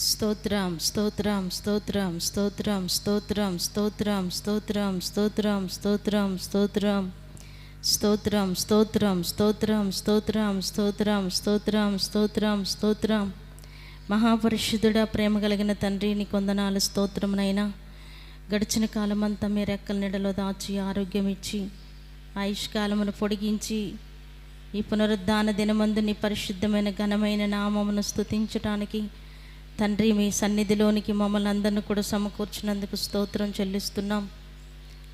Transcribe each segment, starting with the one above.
స్తోత్రం స్తోత్రం స్తోత్రం స్తోత్రం స్తోత్రం స్తోత్రం స్తోత్రం స్తోత్రం స్తోత్రం స్తోత్రం స్తోత్రం స్తోత్రం స్తోత్రం స్తోత్రం స్తోత్రం స్తోత్రం స్తోత్రం స్తోత్రం. మహాపరిశుద్ధుడా, ప్రేమ కలిగిన తండ్రి, నీ కొందనాలు స్తోత్రమునైనా. గడిచిన కాలమంతా మీ రెక్కల నీడలో దాచి ఆరోగ్యం ఇచ్చి ఆయుష్కాలమును పొడిగించి ఈ పునరుద్ధాన దినమందు నీ పరిశుద్ధమైన ఘనమైన నామమును స్తుతించటానికి తండ్రి మీ సన్నిధిలోనికి మమ్మల్ని అందరిని కూడా సమకూర్చినందుకు స్తోత్రం చెల్లిస్తున్నాం.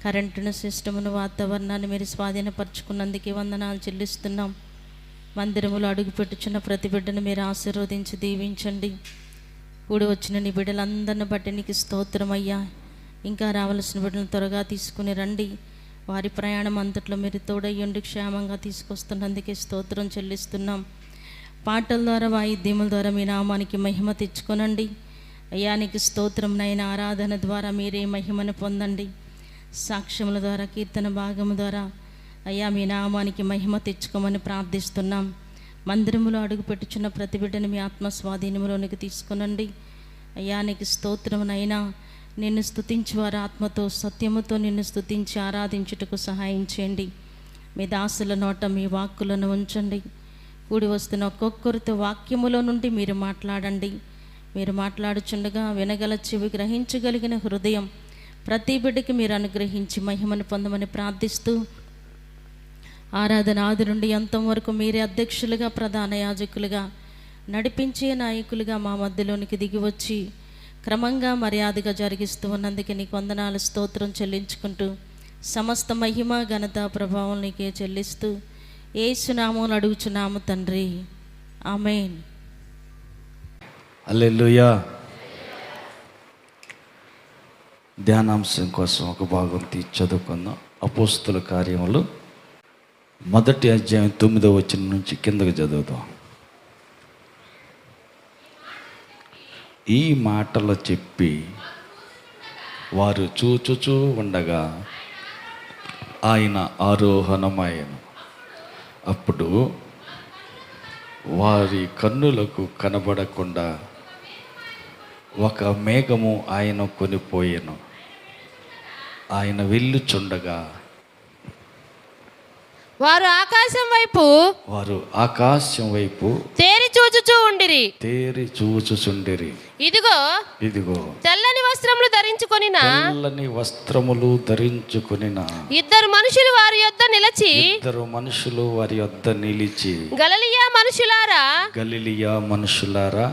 కరెంటును, సిస్టమును, వాతావరణాన్ని మీరు స్వాధీనపరచుకున్నందుకు వందనాలు చెల్లిస్తున్నాం. మందిరములో అడుగుపెట్టుచున్న ప్రతి బిడ్డను మీరు ఆశీర్వదించి దీవించండి. కూడి వచ్చిన నీ బిడ్డలందరిని బట్టి నీకు స్తోత్రం అయ్యా. ఇంకా రావాల్సిన బిడ్డలను త్వరగా తీసుకుని రండి. వారి ప్రయాణం అంతట్లో మీరు తోడయ్యుండి క్షేమంగా తీసుకొస్తున్నందుకే స్తోత్రం చెల్లిస్తున్నాం. పాటల ద్వారా, వాయిద్యముల ద్వారా మీ నామానికి మహిమ తెచ్చుకొనండి అయ్యా. నీకు స్తోత్రం నైనా. ఆరాధన ద్వారా మీరే మహిమను పొందండి. సాక్ష్యముల ద్వారా, కీర్తన భాగము ద్వారా అయ్యా మీ నామానికి మహిమ తెచ్చుకోమని ప్రార్థిస్తున్నాం. మందిరములో అడుగుపెట్టుచున్న ప్రతి బిడ్డను మీ ఆత్మ స్వాధీనములోనికి తీసుకునండి అయ్యా. నీకు స్తోత్రమునైనా. నిన్ను స్తుతించి వారి ఆత్మతో సత్యముతో నిన్ను స్తుతించి ఆరాధించుటకు సహాయం చేయండి. మీ దాసుల నోట మీ వాక్కులను ఉంచండి. కూడి వస్తున్న ఒక్కొక్కరితో వాక్యములో నుండి మీరు మాట్లాడండి. మీరు మాట్లాడుచుండగా వినగల చెవి, గ్రహించగలిగిన హృదయం ప్రతి బిడ్డకి మీరు అనుగ్రహించి మహిమను పొందమని ప్రార్థిస్తూ, ఆరాధన ఆది నుండి అంతం వరకు మీరే అధ్యక్షులుగా, ప్రధాన యాజకులుగా, నడిపించే నాయకులుగా మా మధ్యలోనికి దిగి వచ్చి క్రమంగా మర్యాదగా జరిగిస్తూ ఉన్నందుకు నీకు వందనాలు, స్తోత్రం చెల్లించుకుంటూ సమస్త మహిమ, ఘనత, ప్రభావం నీకే చెల్లిస్తూ యేసు నామమున అడుగుచున్నాము తండ్రి, ఆమేన్. హల్లెలూయా. ధ్యానాంశం కోసం ఒక భాగం చదువుకుందాం. అపోస్తుల కార్యములు 1వ అధ్యాయం 9వ వచనం నుంచి కిందకు చదువుదాం. ఈ మాటలు చెప్పి వారు చూచుచూ ఉండగా ఆయన ఆరోహణమాయెను. అప్పుడు వారి కన్నులకు కనబడకుండా ఒక మేఘము ఆయన కొనిపోయెను. ఆయన వెళ్ళుచుండగా వారు ఆకాశం వైపు తేరి చూచుచుండిరి. ఇదిగో తెల్లని వస్త్రములు ధరించుకొనిన ఇద్దరు మనుషులు వారి యొద్ద నిలిచి గలిలయ మనుషులారా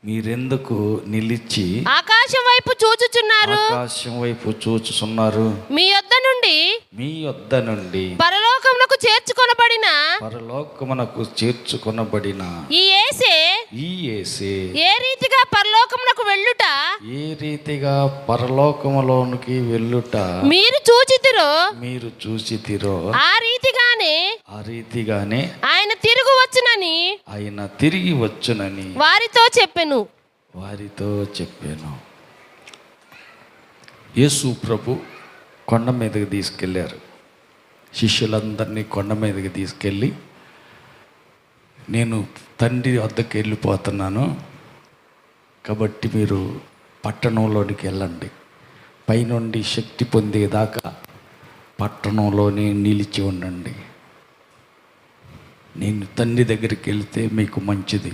మీరెందుకు నిలిచి ఆకాశం వైపు చూచుచున్నారు? మీ యొద్ద నుండి పరలోకమునకు చేర్చుకొనబడిన ఈ యేసే ఏ రీతిగా పరలోకములోనికి వెళ్ళుట మీరు చూచితిరో ఆ రీతిగానే ఆయన తిరిగి వచ్చునని వారితో చెప్పెను. యేసు ప్రభు కొండ మీదకి తీసుకెళ్ళారు. శిష్యులందరినీ కొండ మీదకి తీసుకెళ్ళి, నేను తండ్రి వద్దకు వెళ్ళిపోతున్నాను కాబట్టి మీరు పట్టణంలోనికి వెళ్ళండి, పైనుండి శక్తి పొందేదాకా పట్టణంలోనే నిలిచి ఉండండి. నేను తండ్రి దగ్గరికి వెళితే మీకు మంచిది.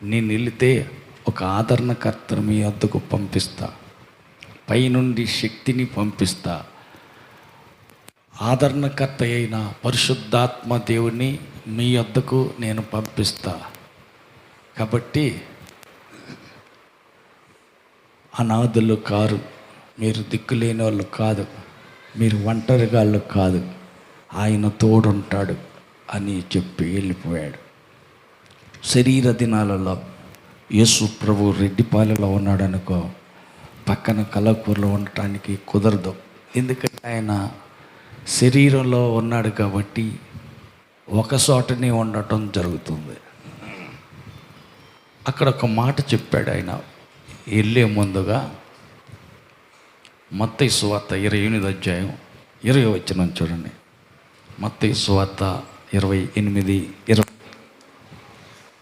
నేను వెళితే ఒక ఆదరణకర్తను మీ వద్దకు పంపిస్తా, పైనుండి శక్తిని పంపిస్తా. ఆదరణకర్త అయిన పరిశుద్ధాత్మ దేవుని మీ వద్దకు నేను పంపిస్తా. కాబట్టి అనాథులు కారు, మీరు దిక్కులేని వాళ్ళు కాదు, మీరు ఒంటరిగాళ్ళు కాదు, ఆయన తోడుంటాడు అని చెప్పి వెళ్ళిపోయాడు. శరీర దినాలలో యేసు ప్రభు రెడ్డిపాలెలో ఉన్నాడు అనుకో, పక్కన కలకూరులో ఉండటానికి కుదరదు. ఎందుకంటే ఆయన శరీరంలో ఉన్నాడు కాబట్టి ఒక చోటనే ఉండటం జరుగుతుంది. అక్కడ ఒక మాట చెప్పాడు ఆయన వెళ్ళే ముందుగా. మత్తయి సువార్త 28వ అధ్యాయం 20వ వచనం చూడండి. మత్తయి సువార్త 28:20.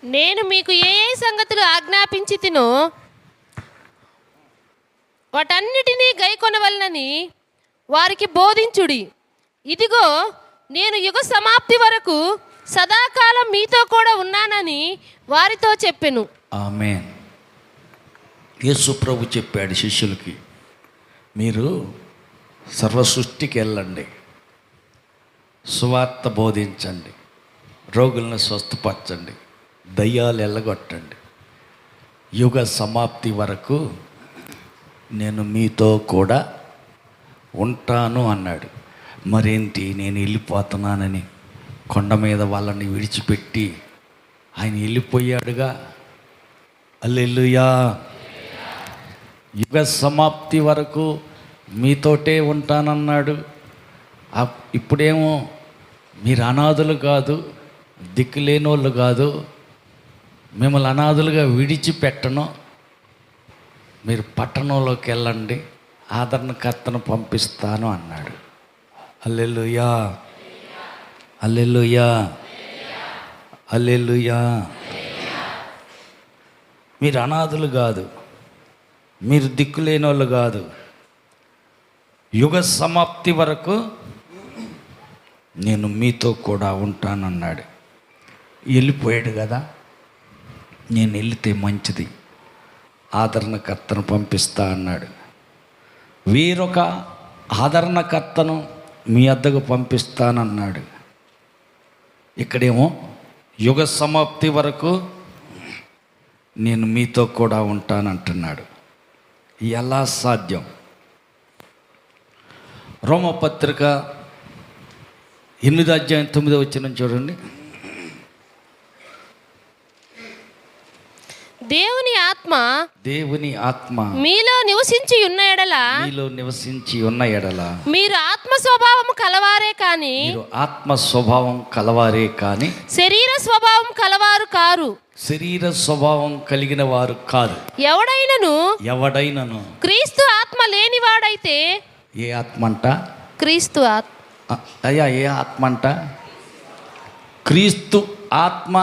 నేను మీకు ఏ ఏ సంగతులు ఆజ్ఞాపించి తినో వాటన్నిటినీ గైకొనవలనని వారికి బోధించుడి. ఇదిగో నేను యుగ సమాప్తి వరకు సదాకాలం మీతో కూడా ఉన్నానని వారితో చెప్పెను. ఆమేన్. యేసు ప్రభు చెప్పాడు శిష్యులకి, మీరు సర్వ సృష్టికి వెళ్ళండి, సువార్త బోధించండి, రోగులను స్వస్థపరచండి, దయ్యాలు ఎల్లగొట్టండి, యుగ సమాప్తి వరకు నేను మీతో కూడా ఉంటాను అన్నాడు. మరేంటి, నేను వెళ్ళిపోతున్నానని కొండ మీద వాళ్ళని విడిచిపెట్టి ఆయన వెళ్ళిపోయాడుగా. హల్లెలూయా. యుగ సమాప్తి వరకు మీతోటే ఉంటానన్నాడు. ఇప్పుడేమో మీరు అనాథులు కాదు, దిక్కులేనోళ్ళు కాదు, మిమ్మల్ని అనాథులుగా విడిచిపెట్టను, మీరు పట్టణంలోకి వెళ్ళండి, ఆదరణకర్తను పంపిస్తాను అన్నాడు. హల్లెలూయా, హల్లెలూయా, హల్లెలూయా. మీరు అనాథులు కాదు, మీరు దిక్కులేని వాళ్ళు కాదు, యుగ సమాప్తి వరకు నేను మీతో కూడా ఉంటానన్నాడు. వెళ్ళిపోయాడు కదా, నేను వెళితే మంచిది, ఆదరణకర్తను పంపిస్తా అన్నాడు. వీరొక ఆదరణకర్తను మీ వద్దకు పంపిస్తానన్నాడు. ఇక్కడేమో యుగ సమాప్తి వరకు నేను మీతో కూడా ఉంటానంటున్నాడు. ఎలా సాధ్యం? రోమపత్రిక 8:9 చూడండి. దేవుని ఆత్మ మీలో నివసించి ఉన్న ఎడల మీరు ఆత్మ స్వభావం కలవారే కాని శరీర స్వభావం కలవారు కారు. శరీర స్వభావం కలిగిన వారు కాదు. ఎవడైనను క్రీస్తు ఆత్మ లేనివాడైతే. ఏ ఆత్మ అంట? క్రీస్తు ఆత్మ. అయ్యా, ఏ ఆత్మ అంట? క్రీస్తు ఆత్మ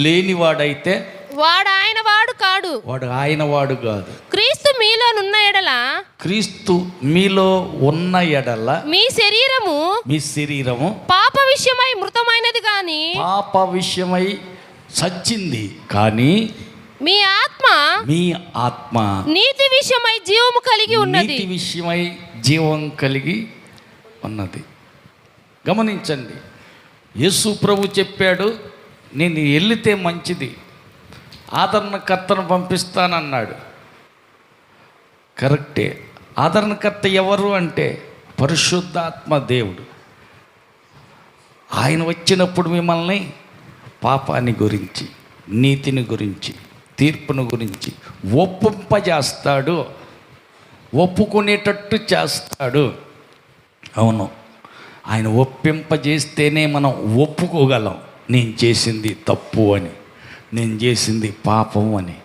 లేనివాడైతే వాడు ఆయన వాడు కాడు. వాడు ఆయన వాడు కాదు. క్రీస్తు మీలో ఉన్న ఎడల మీ శరీరము పాప విషయమై మృతమైనది గాని, పాప విషయమై సచ్చింది కానీ మీ ఆత్మ నీతి విషయమై జీవము కలిగి ఉన్నది. నీతి విషయమై జీవం కలిగి ఉన్నది. గమనించండి, యేసు ప్రభు చెప్పాడు, నేను వెళితే మంచిది, ఆదరణకర్తను పంపిస్తానన్నాడు. కరెక్టే. ఆదరణకర్త ఎవరు అంటే పరిశుద్ధాత్మ దేవుడు. ఆయన వచ్చినప్పుడు మిమ్మల్ని పాపాన్ని గురించి, నీతిని గురించి, తీర్పును గురించి ఒప్పింపజేస్తాడు, ఒప్పుకునేటట్టు చేస్తాడు. అవును, ఆయన ఒప్పింపజేస్తేనే మనం ఒప్పుకోగలం. నేను చేసింది తప్పు అని, నేను చేసింది పాపం అని,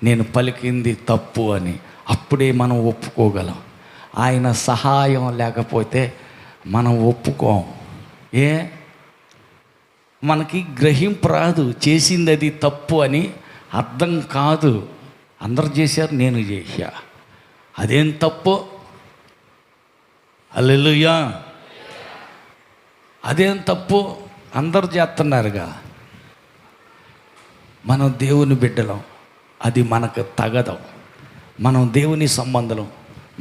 నేను పలికింది తప్పు అని. అప్పుడే మనం ఒప్పుకోగలం. ఆయన సహాయం లేకపోతే మనం ఒప్పుకోం. మనకి గ్రహింపు రాదు. చేసింది అది తప్పు అని అర్థం కాదు. అందరు చేశారు, నేను చేశా, అదేం తప్పు? హల్లెలూయా. అదేం తప్పు? అందరు చేస్తున్నారుగా. మనం దేవుని బిడ్డలం, అది మనకు తగదు. మనం దేవుని సంబంధం,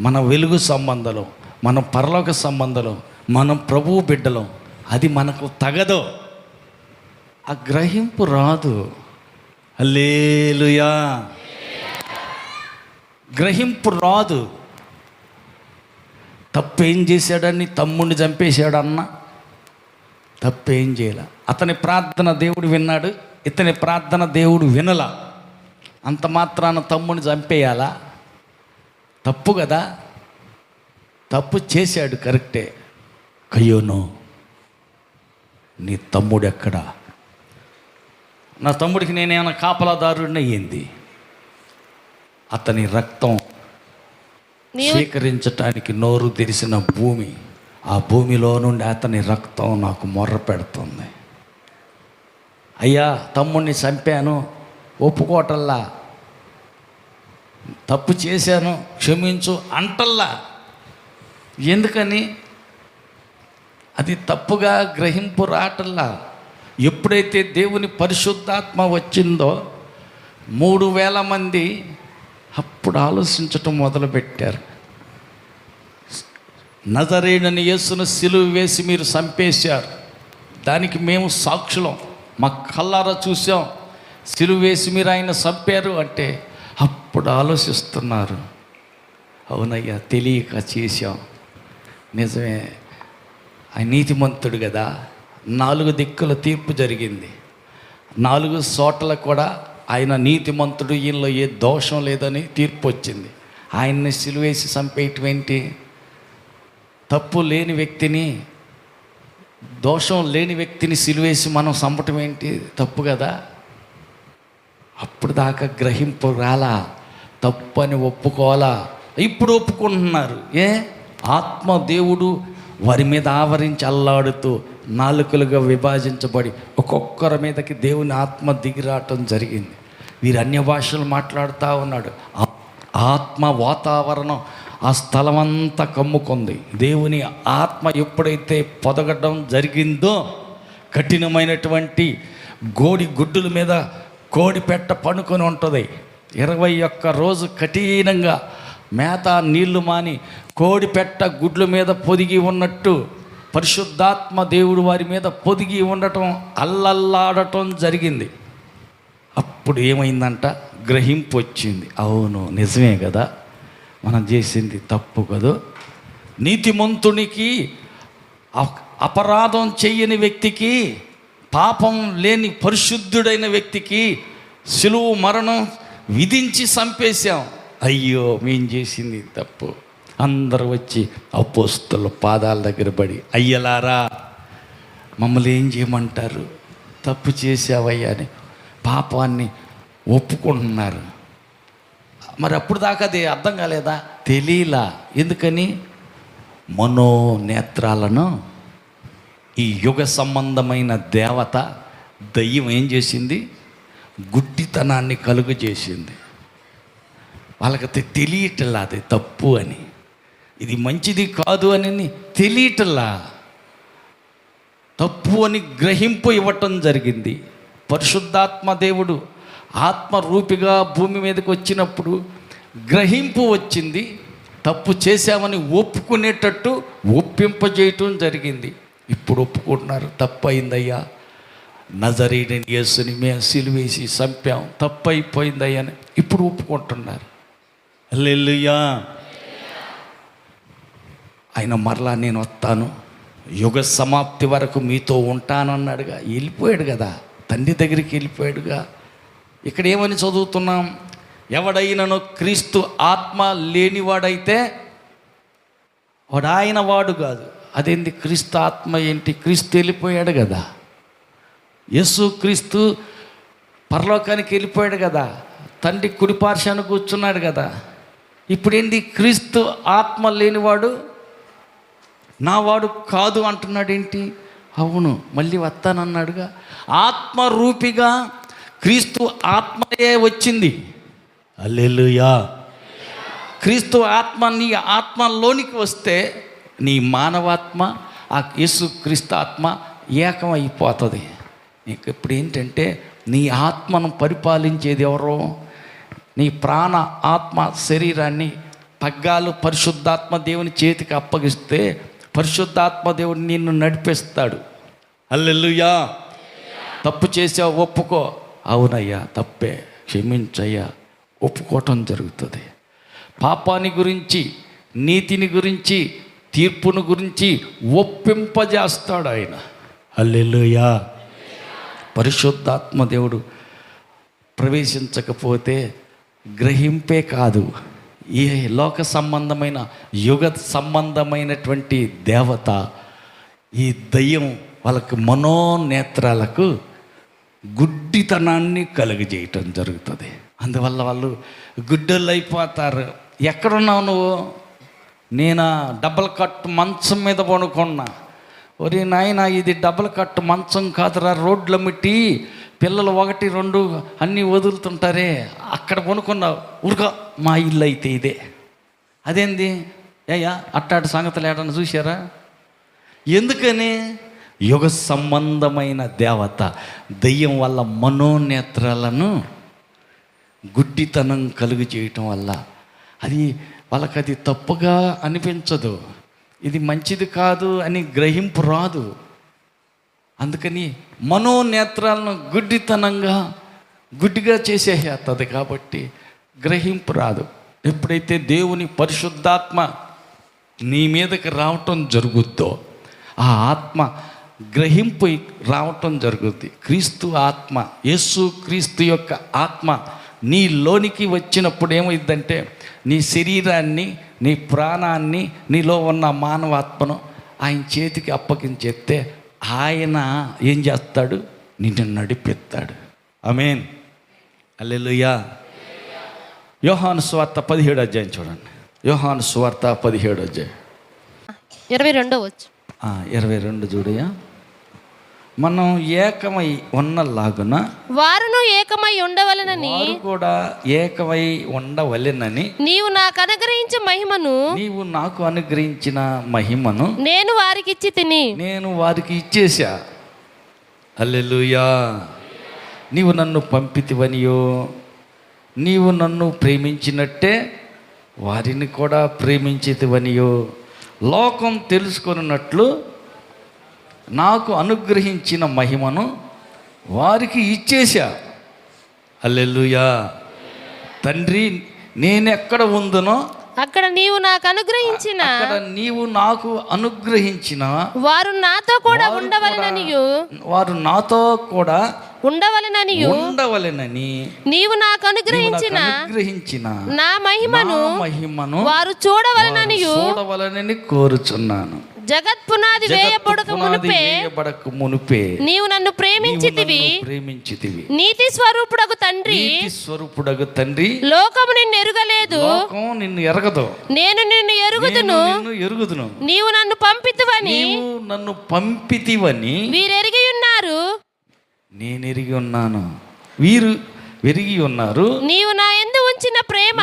మన వెలుగు సంబంధం, మన పరలోక సంబంధం, మనం ప్రభువు బిడ్డలం, అది మనకు తగదు. ఆ గ్రహింపు రాదు. హల్లెలూయా. గ్రహింపు రాదు. తప్పేం చేశాడని తమ్ముడిని చంపేశాడన్న, తప్పేం చేయాల. అతని ప్రార్థన దేవుడు విన్నాడు, ఇతని ప్రార్థన దేవుడు వినలా. అంత మాత్రాన తమ్ముడిని చంపేయాలా? తప్పు కదా. తప్పు చేశాడు, కరెక్టే. కయ్యోను, నీ తమ్ముడు ఎక్కడా? నా తమ్ముడికి నేనేమైనా కాపలాదారుడిని అయ్యింది? అతని రక్తం స్వీకరించటానికి నోరు తెరిసిన భూమి, ఆ భూమిలో నుండి అతని రక్తం నాకు మొర్ర పెడుతుంది. అయ్యా, తమ్ముడిని చంపాను, ఒప్పుకోవటల్లా, తప్పు చేశాను క్షమించు అంటల్లా. ఎందుకని? అది తప్పుగా గ్రహింపు రాటల్లా. ఎప్పుడైతే దేవుని పరిశుద్ధాత్మ వచ్చిందో 3,000 మంది అప్పుడు ఆలోచించటం మొదలుపెట్టారు. నజరేయుడైన యేసును సిలువ వేసి మీరు చంపేశారు, దానికి మేము సాక్షులం, మా కళ్ళారా చూసాం, సిలువ వేసి మీరు ఆయన చంపారు అంటే అప్పుడు ఆలోచిస్తున్నారు, అవునయ్యా తెలియక చేశాం, నిజమే, ఆయన నీతిమంతుడు కదా. 4 దిక్కుల తీర్పు జరిగింది, 4 చోట్ల కూడా ఆయన నీతిమంతుడు, ఈయనలో ఏ దోషం లేదని తీర్పు వచ్చింది. ఆయన్ని సిలువేసి చంపేయటం ఏంటి? తప్పు లేని వ్యక్తిని, దోషం లేని వ్యక్తిని సిలువేసి మనం చంపటం ఏంటి? తప్పు కదా. అప్పుడు దాకా గ్రహింపు రాలా, తప్పు అని ఒప్పుకోవాలా. ఇప్పుడు ఒప్పుకుంటున్నారు. ఆత్మ దేవుడు వారి మీద ఆవరించి అల్లాడుతూ 4 విభజించబడి ఒక్కొక్కరి మీదకి దేవుని ఆత్మ దిగిరాటం జరిగింది. వీరు అన్య భాషలు మాట్లాడుతూ ఉన్నాడు. ఆత్మ వాతావరణం ఆ స్థలం అంతా కమ్ముకుంది. దేవుని ఆత్మ ఎప్పుడైతే పొదగడం జరిగిందో కఠినమైనటువంటి గుడ్డుల మీద కోడి పెట్ట పనుకొని ఉంటుంది. 21 రోజు కఠినంగా మేత నీళ్లు మాని కోడి పెట్ట గుడ్ల మీద పొదిగి ఉన్నట్టు పరిశుద్ధాత్మ దేవుడు వారి మీద పొదిగి ఉండటం, అల్లల్లాడటం జరిగింది. అప్పుడు ఏమైందంట? గ్రహింపు వచ్చింది. అవును నిజమే కదా, మనం చేసింది తప్పు కదా. నీతిమంతునికి, అపరాధం చెయ్యని వ్యక్తికి, పాపం లేని పరిశుద్ధుడైన వ్యక్తికి సిలువ మరణం విధించి చంపేశాం. అయ్యో మేం చేసింది తప్పు. అందరూ వచ్చి అపోస్తలుల పాదాల దగ్గర పడి, అయ్యలారా మమ్మల్ని ఏం చేయమంటారు, తప్పు చేసావయ్యా అని పాపాన్ని ఒప్పుకుంటున్నారు. మరి అప్పుడు దాకా అది అర్థం కాలేదా? తెలియలా. ఎందుకని? మనోనేత్రాలను ఈ యుగ సంబంధమైన దేవత దయ్యం ఏం చేసింది? గుడ్డితనాన్ని కలుగు చేసింది. వాళ్ళకి తెలియటల్లా అది తప్పు అని, ఇది మంచిది కాదు అని తెలియటల్లా. తప్పు అని గ్రహింపు ఇవ్వటం జరిగింది. పరిశుద్ధాత్మ దేవుడు ఆత్మరూపిగా భూమి మీదకి వచ్చినప్పుడు గ్రహింపు వచ్చింది. తప్పు చేశామని ఒప్పుకునేటట్టు ఒప్పింపజేయటం జరిగింది. ఇప్పుడు ఒప్పుకుంటున్నారు, తప్పు అయిందయ్యా, నజరేయుడైన యేసుని మేము సిలువేసి చంపాం, తప్పు అయిపోయిందయ్యా అని ఇప్పుడు ఒప్పుకుంటున్నారు. హల్లెలూయా. ఆయన మరలా నేను వస్తాను, యుగ సమాప్తి వరకు మీతో ఉంటానన్నాడుగా. వెళ్ళిపోయాడు కదా, తండ్రి దగ్గరికి వెళ్ళిపోయాడుగా. ఇక్కడ ఏమని చదువుతున్నాం? ఎవడైనను క్రీస్తు ఆత్మ లేనివాడైతే వాడు ఆయన వాడు కాదు. అదేంటి క్రీస్తు ఆత్మ ఏంటి? క్రీస్తు వెళ్ళిపోయాడు కదా, యేసు క్రీస్తు పరలోకానికి వెళ్ళిపోయాడు కదా, తండ్రి కుడిపార్శ్వాన కూర్చున్నాడు కదా. ఇప్పుడేంటి? క్రీస్తు ఆత్మ లేనివాడు నావాడు కాదు అంటున్నాడు. ఏంటి? అవును, మళ్ళీ వస్తానన్నాడుగా. ఆత్మరూపిగా క్రీస్తు ఆత్మయే వచ్చింది. హల్లెలూయా. క్రీస్తు ఆత్మ నీ ఆత్మలోనికి వస్తే నీ మానవాత్మ ఆ యేసు క్రీస్తు ఆత్మ ఏకం అయిపోతుంది. నీకు ఇప్పుడు ఏంటంటే నీ ఆత్మను పరిపాలించేది ఎవరో? నీ ప్రాణ ఆత్మ శరీరాన్ని పగ్గాలు పరిశుద్ధాత్మ దేవుని చేతికి అప్పగిస్తే పరిశుద్ధాత్మ దేవుడు నిన్ను నడిపిస్తాడు. హల్లెలూయా. తప్పు చేసావు, ఒప్పుకో. అవునయ్యా తప్పే, క్షమించయ్యా, ఒప్పుకోవటం జరుగుతుంది. పాపాన్ని గురించి, నీతిని గురించి, తీర్పును గురించి ఒప్పింపజేస్తాడు ఆయన. హల్లెలూయా. పరిశుద్ధాత్మ దేవుడు ప్రవేశించకపోతే గ్రహింపే కాదు, ఈ లోక సంబంధమైన యుగ సంబంధమైనటువంటి దేవత, ఈ దయ్యం వాళ్ళకి మనోనేత్రాలకు గుడ్డితనాన్ని కలుగజేయటం జరుగుతుంది. అందువల్ల వాళ్ళు గుడ్డలు అయిపోతారు. ఎక్కడున్నావు నువ్వు? నేను డబల్ కట్ మంచం మీద పడుకున్నా. ఒరే నాయన, ఇది డబల్ కట్ మంచం కాదురా, రోడ్ల మిట్టి పిల్లలు 1, 2 అన్నీ వదులుతుంటారే, అక్కడ కొనుక్కున్న ఉరుగా మా ఇల్లు అయితే ఇదే. అదేంది అయ్యా అట్టాటి సంగతులు ఏడన్నా చూసారా? ఎందుకని? యుగ సంబంధమైన దేవత దెయ్యం వల్ల మనోనేత్రాలను గుడ్డితనం కలుగు చేయటం వల్ల అది వాళ్ళకి అది తప్పుగా అనిపించదు, ఇది మంచిది కాదు అని గ్రహింపు రాదు. అందుకని మనోనేత్రాలను గుడ్డిగా చేసేస్తుంది కాబట్టి గ్రహింపు రాదు. ఎప్పుడైతే దేవుని పరిశుద్ధాత్మ నీ మీదకి రావటం జరుగుద్దో ఆ ఆత్మ గ్రహింపు రావటం జరుగుద్ది. క్రీస్తు ఆత్మ, యేసు క్రీస్తు యొక్క ఆత్మ నీలోనికి వచ్చినప్పుడు ఏమైందంటే నీ శరీరాన్ని, నీ ప్రాణాన్ని, నీలో ఉన్న మానవాత్మను ఆయన చేతికి అప్పగించేస్తే ఆయన ఏం చేస్తాడు? నిన్ను నడిపిస్తాడు. ఆమేన్, హల్లెలూయా. యోహాను సువార్త 17వ అధ్యాయం చూడండి. యోహాను సువార్త 17వ అధ్యాయం 22 చూడయా. మనం ఏకమై ఉన్నలాగున వారును ఏకమై ఉండవలెనని, వారు కూడా ఏకమై ఉండవలెనని నీవు నాకు అనుగ్రహించిన మహిమను, నీవు నాకు అనుగ్రహించిన మహిమను నేను వారికి ఇచ్చి తిని, నేను వారికి ఇచ్చేసా. హల్లెలూయా. నీవు నన్ను పంపితివనియో, నీవు నన్ను ప్రేమించినట్టే వారిని కూడా ప్రేమించితివనియో లోకం తెలుసుకొనున్నట్లు నాకు అనుగ్రహించిన మహిమను వారికి ఇచ్చేశా. హల్లెలూయా. తండ్రి నేనెక్కడ ఉందునో అక్కడ నీవు నాకు అనుగ్రహించిన, అక్కడ నీవు నాకు అనుగ్రహించిన వారు నాతో కూడా ఉండవలెననియు, వారు నాతో కూడా ఉండవలెనని నీవు నాకు అనుగ్రహించిన నా మహిమను వారు చూడవలెనని కోరుచున్నాను. జగత్ పునాది వేయబడక మునుపే నీవు నన్ను ప్రేమించితివి. నీతి స్వరూపుడగు తండ్రి లోకము నిన్ను ఎరుగలేదు, నిన్ను ఎరగదు, నేను నిన్ను ఎరుగుదును. నీవు నన్ను పంపితివని వీరెరిగి ఉన్నారు, నేను ఎరిగి ఉన్నాను, వీరు వెరిగి ఉన్నారు. నీవు నా యందు ఉంచిన ప్రేమ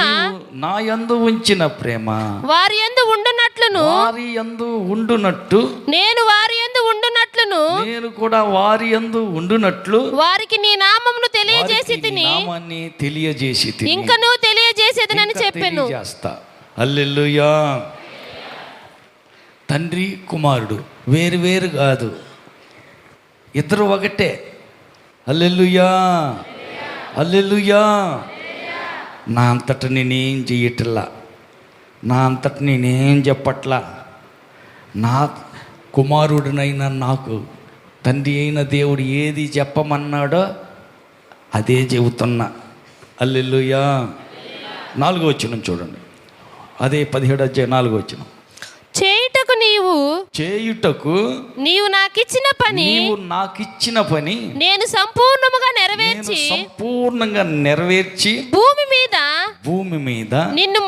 వారి యందు ఉండునట్టు నేను వారి యందు ఉండునట్లును, నేను కూడా వారి యందు ఉండునట్లు వారికి నీ నామమును తెలియజేసి తిని, ఇంకను తెలియజేసేదనని చెప్పెను. హల్లెలూయా. తండ్రి కుమారుడు వేరు వేరు కాదు, ఇద్దరు ఒకటే. హల్లెలూయా, హల్లెలూయా. నా అంతట నేనేం చెయ్యట్లా, నా అంతట నేనేం చెప్పట్లా. నా కుమారుడినైనా నాకు తండ్రి అయిన దేవుడు ఏది చెప్పమన్నాడో అదే చెబుతున్నా. హల్లెలూయా. 4వ వచనం చూడండి, అదే 17వ అధ్యాయం 4వ వచనం. చేయుటకు నీవు నాకిచ్చిన పని నేను సంపూర్ణంగా నెరవేర్చి భూమి మీద నిన్ను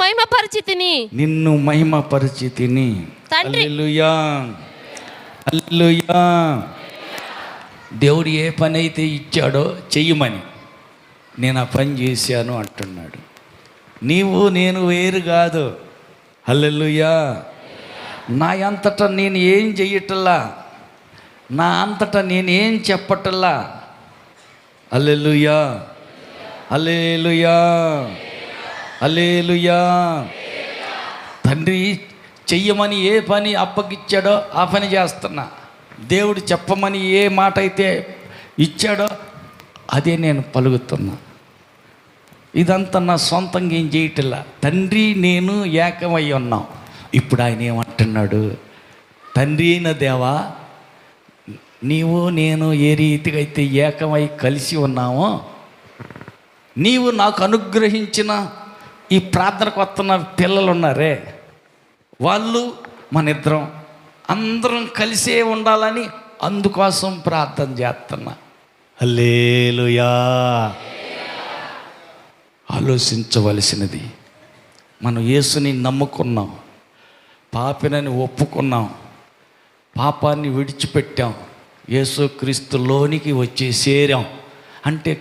మహిమపరిచితిని. హల్లెలూయా, హల్లెలూయా. దేవుడు ఏ పని అయితే ఇచ్చాడో చెయ్యమని నేను ఆ పని చేశాను అంటున్నాడు. నీవు నేను వేరు కాదు. హల్లెలూయా. నా అంతటా నేను ఏం చెయ్యటల్లా, నా అంతటా నేనేం చెప్పటల్లా. హల్లెలూయా, హల్లెలూయా, హల్లెలూయా. తండ్రి చెయ్యమని ఏ పని అప్పగిచ్చాడో ఆ పని చేస్తున్నా. దేవుడు చెప్పమని ఏ మాట అయితే ఇచ్చాడో అదే నేను పలుకుతున్నా. ఇదంతా నా సొంతంగా ఏం చేయటల్లా. తండ్రి నేను ఏకమై ఉన్నాం. ఇప్పుడు ఆయన ఏమంటున్నాడు? తండ్రి అయిన దేవా, నీవు నేను ఏ రీతిగా అయితే ఏకమై కలిసి ఉన్నామో, నీవు నాకు అనుగ్రహించిన ఈ ప్రార్థనకు వస్తున్న పిల్లలు ఉన్నారే, వాళ్ళు మన ఇద్దరం అందరం కలిసే ఉండాలని అందుకోసం ప్రార్థన చేస్తున్నా. హల్లెలూయా. ఆలోచించవలసినది, మనం యేసుని నమ్ముకున్నాం, పాపినని ఒప్పుకున్నాం, పాపాన్ని విడిచిపెట్టాం, యేసుక్రీస్తులోనికి వచ్చి చేరాం. అంటే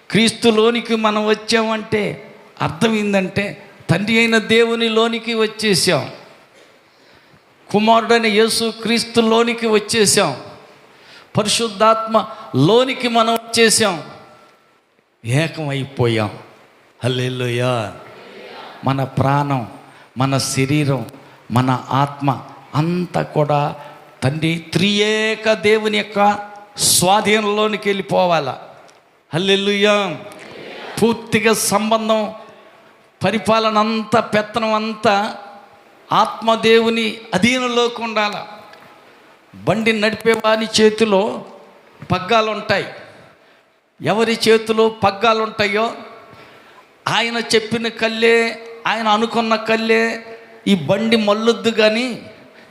క్రీస్తులోనికి మనం వచ్చామంటే అర్థం ఏంటంటే తండ్రి అయిన దేవునిలోనికి వచ్చేసాం, కుమారుడైన యేసు క్రీస్తులోనికి వచ్చేసాం, పరిశుద్ధాత్మ లోనికి మనం వచ్చేసాం, ఏకమైపోయాం. హల్లెలూయా. మన ప్రాణం, మన శరీరం, మన ఆత్మ అంతా కూడా తండ్రి త్రియేక దేవుని యొక్క స్వాధీనంలోనికి వెళ్ళిపోవాలా. హల్లెలూయా. పూర్తిగా సంబంధం, పరిపాలన అంతా, పెత్తనం అంతా ఆత్మదేవుని అధీనంలోకి ఉండాలి. బండి నడిపేవాని చేతిలో పగ్గాలు ఉంటాయి. ఎవరి చేతిలో పగ్గాలు ఉంటాయో ఆయన చెప్పిన కళ్ళే, ఆయన అనుకున్న కళ్ళే ఈ బండి మల్లుద్దు, కానీ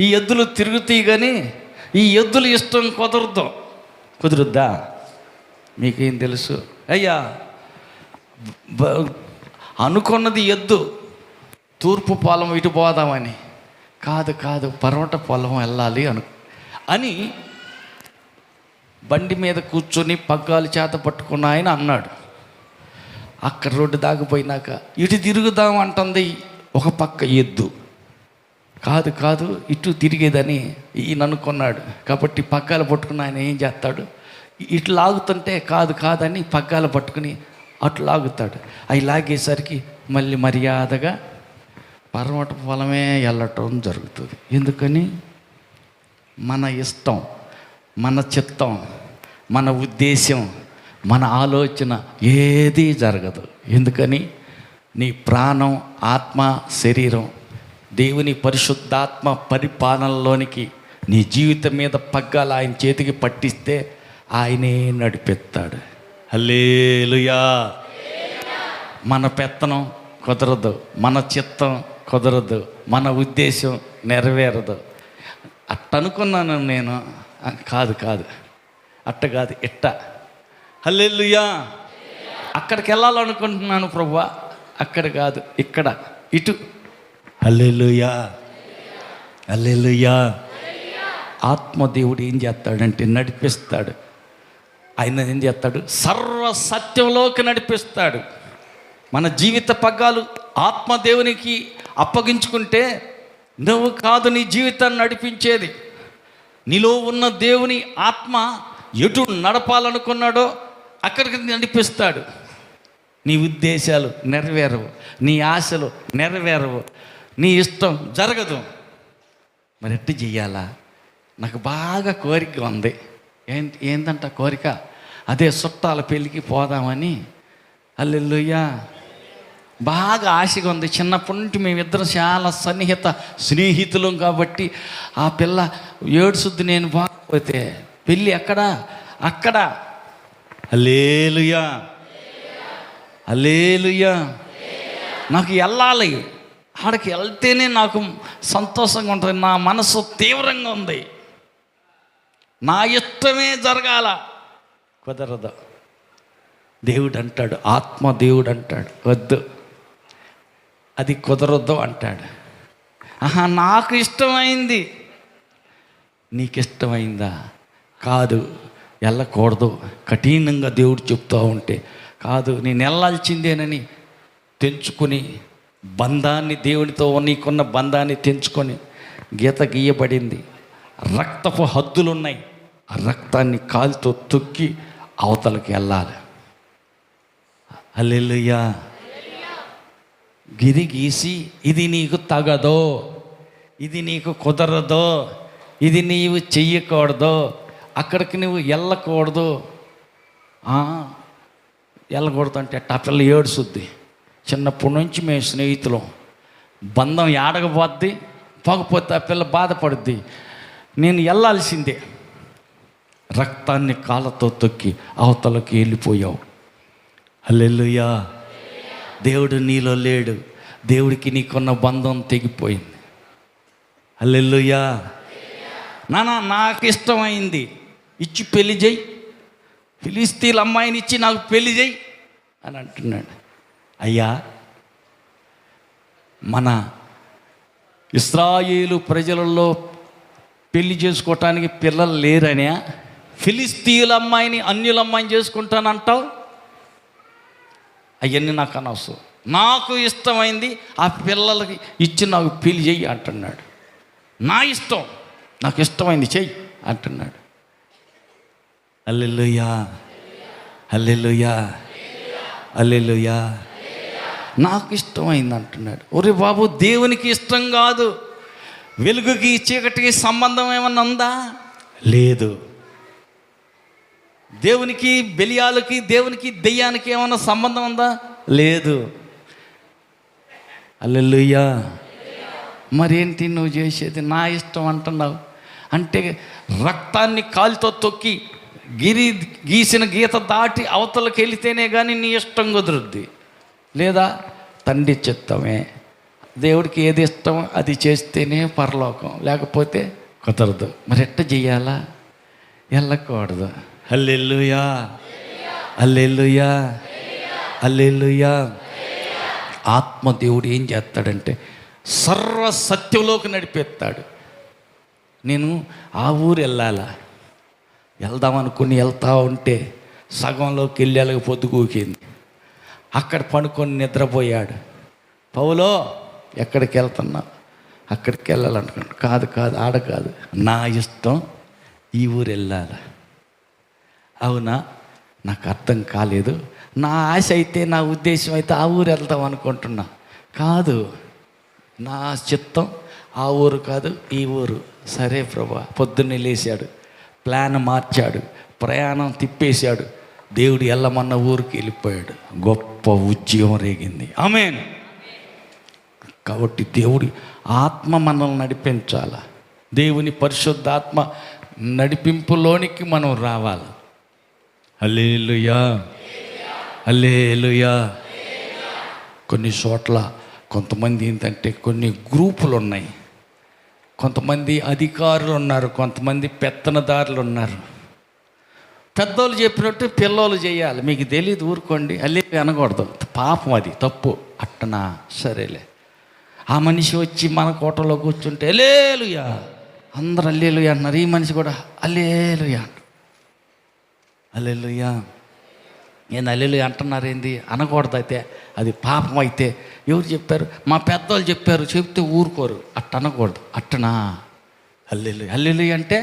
ఈ ఎద్దులు తిరుగుతాయి, కానీ ఈ ఎద్దులు ఇష్టం కుదురుద్దా? మీకేం తెలుసు అయ్యా? అనుకున్నది ఎద్దు తూర్పు పొలం ఇటు పోదామని, కాదు పర్వత పొలం వెళ్ళాలి అని బండి మీద కూర్చొని పగ్గాలు చేత పట్టుకున్న ఆయన అన్నాడు. అక్కడ రోడ్డు దాగిపోయినాక ఇటు తిరుగుదాం అంటుంది ఒక పక్క ఎద్దు. కాదు ఇటు తిరిగేదని ఈయన అనుకున్నాడు. కాబట్టి పగ్గాలు పట్టుకున్న ఆయన ఏం చేస్తాడు? ఇటు లాగుతుంటే కాదని పగ్గాలు పట్టుకుని అటు లాగుతాడు. అవి లాగేసరికి మళ్ళీ మర్యాదగా పర్వత పొలమే వెళ్ళటం జరుగుతుంది. ఎందుకని? మన ఇష్టం, మన చిత్తం, మన ఉద్దేశం, మన ఆలోచన ఏదీ జరగదు. ఎందుకని? నీ ప్రాణం, ఆత్మ, శరీరం దేవుని పరిశుద్ధాత్మ పరిపాలనలోనికి నీ జీవితం మీద పగ్గాలు ఆయన చేతికి పట్టిస్తే ఆయనే నడిపిస్తాడు. హల్లెలూయా. మన పెత్తనం కుదరదు, మన చిత్తం కుదరదు, మన ఉద్దేశం నెరవేరదు. అట్టనుకున్నాను నేను. కాదు అట్ట కాదు, ఇట్ట. హల్లెలూయా. అక్కడికి వెళ్ళాలనుకుంటున్నాను ప్రభువా, అక్కడ కాదు, ఇక్కడ, ఇటు. హల్లెలూయా. ఆత్మదేవుడు ఏం చేస్తాడంటే నడిపిస్తాడు. ఆయన ఏం చేస్తాడు? సర్వసత్యంలోకి నడిపిస్తాడు. మన జీవిత పగ్గాలు ఆత్మదేవునికి అప్పగించుకుంటే నువ్వు కాదు నీ జీవితాన్ని నడిపించేది. నీలో ఉన్న దేవుని ఆత్మ ఎటు నడపాలనుకున్నాడో అక్కడికి నడిపిస్తాడు. నీ ఉద్దేశాలు నెరవేరవు, నీ ఆశలు నెరవేరవు, నీ ఇష్టం జరగదు. మరి ఎట్టు చెయ్యాలా? నాకు బాగా కోరిక ఉంది. ఏంటంట కోరిక? అదే చుట్టాల పెళ్ళికి పోదామని. హల్లెలూయా. బాగా ఆశగా ఉంది. చిన్నప్పటి నుండి మేమిద్దరం చాలా సన్నిహిత స్నేహితులం కాబట్టి ఆ పిల్ల ఏడుసుద్ది నేను బాగపోతే. పెళ్ళి అక్కడ. హల్లెలూయా. నాకు వెళ్ళాలి. ఆడికి వెళ్తేనే నాకు సంతోషంగా ఉంటుంది. నా మనసు తీవ్రంగా ఉంది. నా ఇష్టమే జరగాల. కుదరదు. దేవుడు అంటాడు, ఆత్మదేవుడు అంటాడు, వద్దు, అది కుదరద్దు అంటాడు. నాకు ఇష్టమైంది. నీకు ఇష్టమైందా? కాదు, వెళ్ళకూడదు. కఠినంగా దేవుడు చెప్తూ ఉంటే కాదు, నేను వెళ్ళాల్సిందేనని తెంచుకొని బంధాన్ని, దేవునితో నీకున్న బంధాన్ని తెంచుకొని గీత గీయబడింది. రక్తపు హద్దులున్నాయి. ఆ రక్తాన్ని కాలుతో తొక్కి అవతలకి వెళ్ళాలి. హల్లెలూయా. గిరి గీసి ఇది నీకు తగదో, ఇది నీకు కుదరదో, ఇది నీవు చెయ్యకూడదు, అక్కడికి నువ్వు వెళ్ళకూడదు. వెళ్ళకూడదు అంటే ఆ పిల్ల ఏడుస్తుంది. చిన్నప్పటి నుంచి మేము స్నేహితులం. బంధం ఏడకపోద్ది, పోకపోతే ఆ పిల్ల బాధపడుద్ది. నేను వెళ్ళాల్సిందే. రక్తాన్ని కాళ్ళతో తొక్కి అవతలకి వెళ్ళిపోయావు. హల్లెలూయా. దేవుడు నీలో లేడు. దేవుడికి నీకున్న బంధం తెగిపోయింది. హల్లెలూయా. నాకు ఇష్టమైంది ఇచ్చి పెళ్లి చేయి, ఫిలిస్తీన్ల అమ్మాయిని ఇచ్చి నాకు పెళ్లి చేయి అని అంటున్నాడు. అయ్యా, మన ఇశ్రాయేలు ప్రజలలో పెళ్లి చేసుకోవటానికి పిల్లలు లేరనే? ఫిలిస్తీయుల అమ్మాయిని అన్యుల అమ్మాయిని చేసుకుంటానంటావు, అవన్నీ నాకు అనవసరం. నాకు ఇష్టమైంది ఆ పిల్లలకి ఇచ్చి నాకు పెళ్లి చెయ్యి అంటున్నాడు. నా ఇష్టం, నాకు ఇష్టమైంది చెయ్యి అంటున్నాడు. హల్లెలూయా, హల్లెలూయా, హల్లెలూయా. నాకు ఇష్టమైంది అంటున్నాడు. ఒరే బాబు, దేవునికి ఇష్టం కాదు. వెలుగుకి చీకటికి సంబంధం ఏమన్నా ఉందా? లేదు. దేవునికి బెలియాలకి, దేవునికి దెయ్యానికి ఏమన్నా సంబంధం ఉందా? లేదు. హల్లెలూయా. మరేంటి నువ్వు చేసేది? నా ఇష్టం అంటున్నావు అంటే రక్తాన్ని కాలుతో తొక్కి గీసిన గీత దాటి అవతలకి వెళితేనే కానీ నీ ఇష్టం కుదురుద్ది. లేదా తండ్రి చిత్తమే, దేవుడికి ఏది ఇష్టం అది చేస్తేనే పరలోకం, లేకపోతే కుదరదు. మరి ఎట్ట చెయ్యాలా? వెళ్ళకూడదు. హల్లెలూయా, హల్లెలూయా, హల్లెలూయా. ఆత్మదేవుడు ఏం చేస్తాడంటే సర్వ సత్యంలోకి నడిపేస్తాడు. నేను ఆ ఊరు వెళ్ళాలా, వెళ్దామనుకుని వెళ్తా ఉంటే సగంలోకి వెళ్ళాక పొద్దుగూకింది. అక్కడ పడుకొని నిద్రపోయాడు. పౌలో ఎక్కడికి వెళ్తున్నావు? అక్కడికి వెళ్ళాలనుకున్నాడు. కాదు కాదు, ఆడ కాదు, నా ఇష్టం ఈ ఊరు వెళ్ళాలి. అవునా, నాకు అర్థం కాలేదు. నా ఆశ అయితే, నా ఉద్దేశం అయితే ఆ ఊరు వెళ్దాం అనుకుంటున్నా. కాదు, నా చిత్తం ఆ ఊరు కాదు, ఈ ఊరు. సరే ప్రభా. పొద్దున్నే లేచాడు, ప్లాన్ మార్చాడు, ప్రయాణం తిప్పేశాడు. దేవుడు వెళ్ళమన్న ఊరికి వెళ్ళిపోయాడు. గొప్ప ఉద్యమం రేగింది. ఆమేన్. కాబట్టి దేవుడి ఆత్మ మనల్ని నడిపించాలి. దేవుని పరిశుద్ధాత్మ నడిపింపులోనికి మనం రావాలి. హల్లెలూయా, హల్లెలూయా. కొన్ని చోట్ల కొంతమంది ఏంటంటే కొన్ని గ్రూపులు ఉన్నాయి. కొంతమంది అధికారులు ఉన్నారు, కొంతమంది పెత్తనదారులు ఉన్నారు. పెద్దోళ్ళు చెప్పినట్టు పిల్లోళ్ళు చేయాలి. మీకు తెలియదు, ఊరుకోండి, అల్లే అనకూడదు, పాపం, అది తప్పు. అట్టనా, సరేలే. ఆ మనిషి వచ్చి మన కోటలో కూర్చుంటే హల్లెలూయా, అందరూ హల్లెలూయా అన్నారు. ఈ మనిషి కూడా హల్లెలూయా అంటారు. హల్లెలూయా. నేను హల్లెలూయా అంటున్నారు ఏంది? అనకూడదు. అయితే అది పాపం. అయితే ఎవరు చెప్పారు? మా పెద్దవాళ్ళు చెప్పారు. చెప్తే ఊరుకోరు. అట్ట అనకూడదు. అట్టనా, హల్లెలూయా. హల్లెలూయా అంటే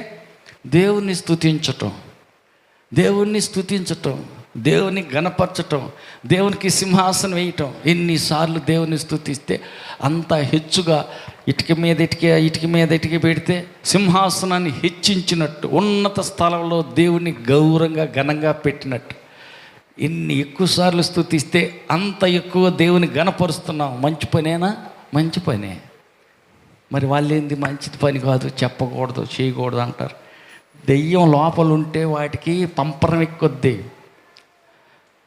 దేవుణ్ణి స్తుతించటం, దేవుణ్ణి స్తుతించటం, దేవుని గణపరచటం, దేవునికి సింహాసనం వేయటం. ఎన్నిసార్లు దేవుని స్తుతిస్తే అంత హెచ్చుగా ఇటుక మీద ఇటుక, ఇటుక మీద ఇటుక పెడితే సింహాసనాన్ని హెచ్చించినట్టు, ఉన్నత స్థలంలో దేవుని గౌరవంగా ఘనంగా పెట్టినట్టు. ఎన్ని ఎక్కువసార్లు స్తుతిస్తే అంత ఎక్కువ దేవుని గణపరుస్తున్నాం. మంచి పనేనా? మంచి పనే. మరి వాళ్ళు ఏంది మంచిది పని కాదు, చెప్పకూడదు, చేయకూడదు అంటారు. దెయ్యం లోపల ఉంటే వాటికి పంపరం ఎక్కుద్ది,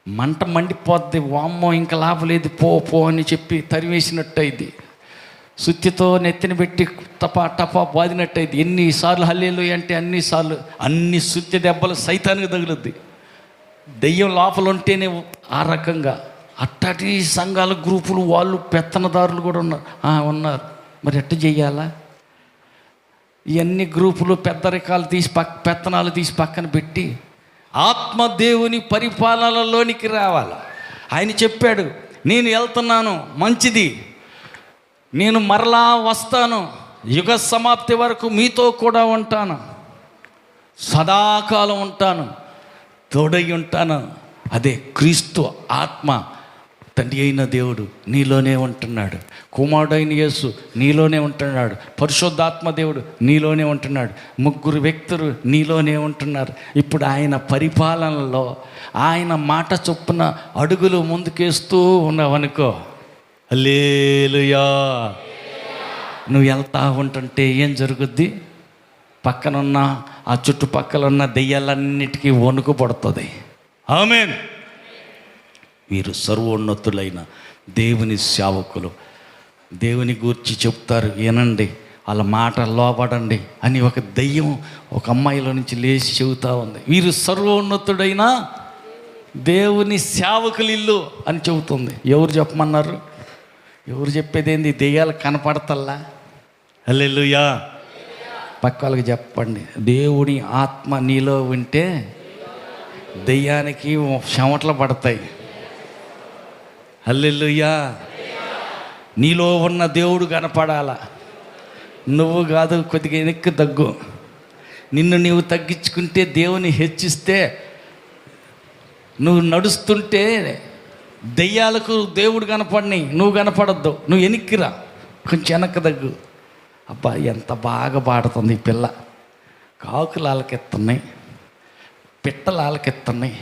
మంట మండిపోద్ది. వామ్మో ఇంకా లాభలేదు, పో పో అని చెప్పి తరివేసినట్టు అయింది. సుత్తితో నెత్తిన పెట్టి టపా టపా బాదినట్టు అయింది. ఎన్నిసార్లు హల్లెలూయా అంటే అన్నిసార్లు అన్ని సుత్తి దెబ్బలు సైతానికి తగులుద్ది. దెయ్యం లోపల ఉంటేనే ఆ రకంగా. అట్టటి సంఘాల గ్రూపులు వాళ్ళు పెత్తనదారులు కూడా ఉన్నారు. మరి ఎట్ట చెయ్యాలా? ఇవన్నీ గ్రూపులు పెద్దరికాలు తీసి పెత్తనాలు తీసి పక్కన పెట్టి ఆత్మదేవుని పరిపాలనలోనికి రావాలి. ఆయన చెప్పాడు, నేను వెళ్తున్నాను, మంచిది, నేను మరలా వస్తాను, యుగ సమాప్తి వరకు మీతో కూడా ఉంటాను, సదాకాలం ఉంటాను, తోడై ఉంటాను. అదే క్రీస్తు ఆత్మ, తండ్రి అయిన దేవుడు నీలోనే ఉంటున్నాడు, కుమారుడైన యేసు నీలోనే ఉంటున్నాడు, పరిశుద్ధాత్మ దేవుడు నీలోనే ఉంటున్నాడు. ముగ్గురు వ్యక్తులు నీలోనే ఉంటున్నారు. ఇప్పుడు ఆయన పరిపాలనలో ఆయన మాట చొప్పున అడుగులు ముందుకేస్తూ ఉన్నావనుకో, హల్లెలూయా. నువ్వు వెళ్తా ఉంటుంటే ఏం జరుగుద్ది? పక్కనున్న ఆ చుట్టుపక్కల ఉన్న దెయ్యాలన్నిటికీ వణుకు పడుతుంది. ఆమేన్. వీరు సర్వోన్నతులైన దేవుని సేవకులు. దేవుని గూర్చి చెప్తారు, వినండి, వాళ్ళ మాట లోపడండి అని ఒక దెయ్యం ఒక అమ్మాయిలో నుంచి లేచి చెబుతూ ఉంది. వీరు సర్వోన్నతుడైన దేవుని సేవకులు ఇల్లు అని చెబుతుంది. ఎవరు చెప్పమన్నారు? ఎవరు చెప్పేదేంది? దెయ్యాలు కనపడతల్లా? హల్లెలూయా. పక్క వాళ్ళకి చెప్పండి, దేవుని ఆత్మ నీలో ఉంటే దెయ్యానికి చెమటలు పడతాయి. హల్లెలూయా. నీలో ఉన్న దేవుడు కనపడాలా. నువ్వు కాదు, కొద్దిగా వెనక్కి తగ్గు. నిన్ను నీవు తగ్గించుకుంటే దేవుని హెచ్చిస్తే, నువ్వు నడుస్తుంటే దెయ్యాలకు దేవుడు కనపడిని, నువ్వు కనపడద్దు. నువ్వు వెనక్కిరా, కొంచెం వెనక్కి తగ్గు. అబ్బా ఎంత బాగా పాడుతుంది ఈ పిల్ల. కాకులు ఆలకెత్తున్నాయి, పిట్టలు ఆలకెత్తున్నాయి.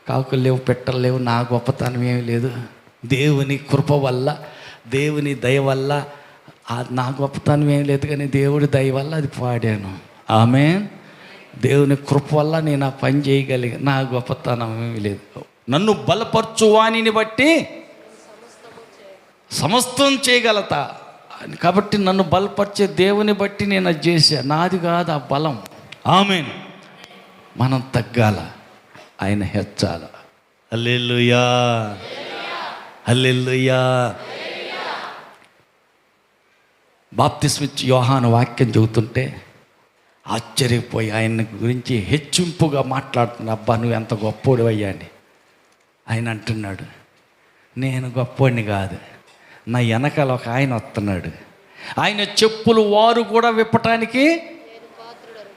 కాకులు లేవు, పిట్టలు లేవు, నా గొప్పతనం ఏమీ లేదు. దేవుని కృప వల్ల, దేవుని దయ వల్ల, నా గొప్పతనం ఏం లేదు, కానీ దేవుడి దయ వల్ల అది పాడాను. ఆమేన్. దేవుని కృప వల్ల నేను ఆ పని చేయగలిగా, నా గొప్పతనం ఏమీ లేదు. నన్ను బలపరచు వానిని బట్టి సమస్తం చేయగలతా. కాబట్టి నన్ను బలపరిచే దేవుని బట్టి నేను అది చేశా, నాది కాదు ఆ బలం. ఆమేన్. మనం తగ్గాల, ఆయన హెచ్చాల. హల్లెలూయా, హల్లెలూయా. బాప్తిస్మిచ్చి యోహాను వాక్యం చెబుతుంటే ఆశ్చర్యపోయి ఆయన గురించి హెచ్చింపుగా మాట్లాడుతున్నా. అబ్బా నువ్వు ఎంత గొప్పోడు అయ్యా అని. ఆయన అంటున్నాడు, నేను గొప్పోడిని కాదు, నా వెనకాల ఒక ఆయన వస్తున్నాడు, ఆయన చెప్పులు వారు కూడా విప్పటానికి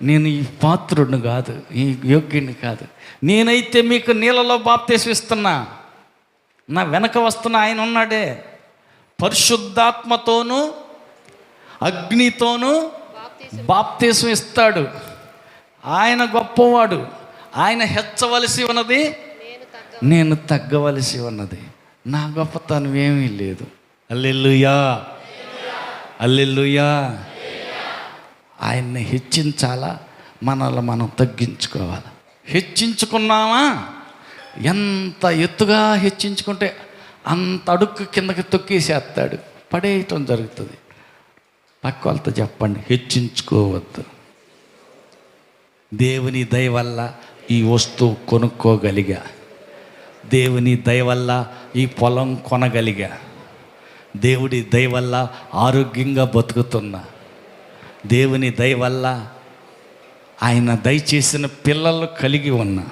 నేను ఈ పాత్రుడిని కాదు, ఈ యోగ్యుడిని కాదు. నేనైతే మీకు నీళ్ళలో బాప్తిసం ఇస్తున్నా, నా వెనక వస్తున్న ఆయన ఉన్నాడే, పరిశుద్ధాత్మతోనూ అగ్నితోనూ బాప్తిసం ఇస్తాడు. ఆయన గొప్పవాడు, ఆయన హెచ్చవలసి ఉన్నది, నేను తగ్గవలసి ఉన్నది. నా గొప్పతనం ఏమీ లేదు. హల్లెలూయా, హల్లెలూయా. ఆయన్ని హెచ్చించాలా, మనల్ని మనం తగ్గించుకోవాలి. హెచ్చించుకున్నామా, ఎంత ఎత్తుగా హెచ్చించుకుంటే అంత అడుక్కు కిందకి తొక్కేసేస్తాడు, పడేయటం జరుగుతుంది. పక్క వాళ్ళతో చెప్పండి, హెచ్చించుకోవద్దు. దేవుని దయ వల్ల ఈ వస్తువు కొనుక్కోగలిగా, దేవుని దయ వల్ల ఈ పొలం కొనగలిగా, దేవుడి దయ వల్ల ఆరోగ్యంగా బతుకుతున్నా, దేవుని దయ వల్ల ఆయన దయచేసిన పిల్లలు కలిగి ఉన్నా.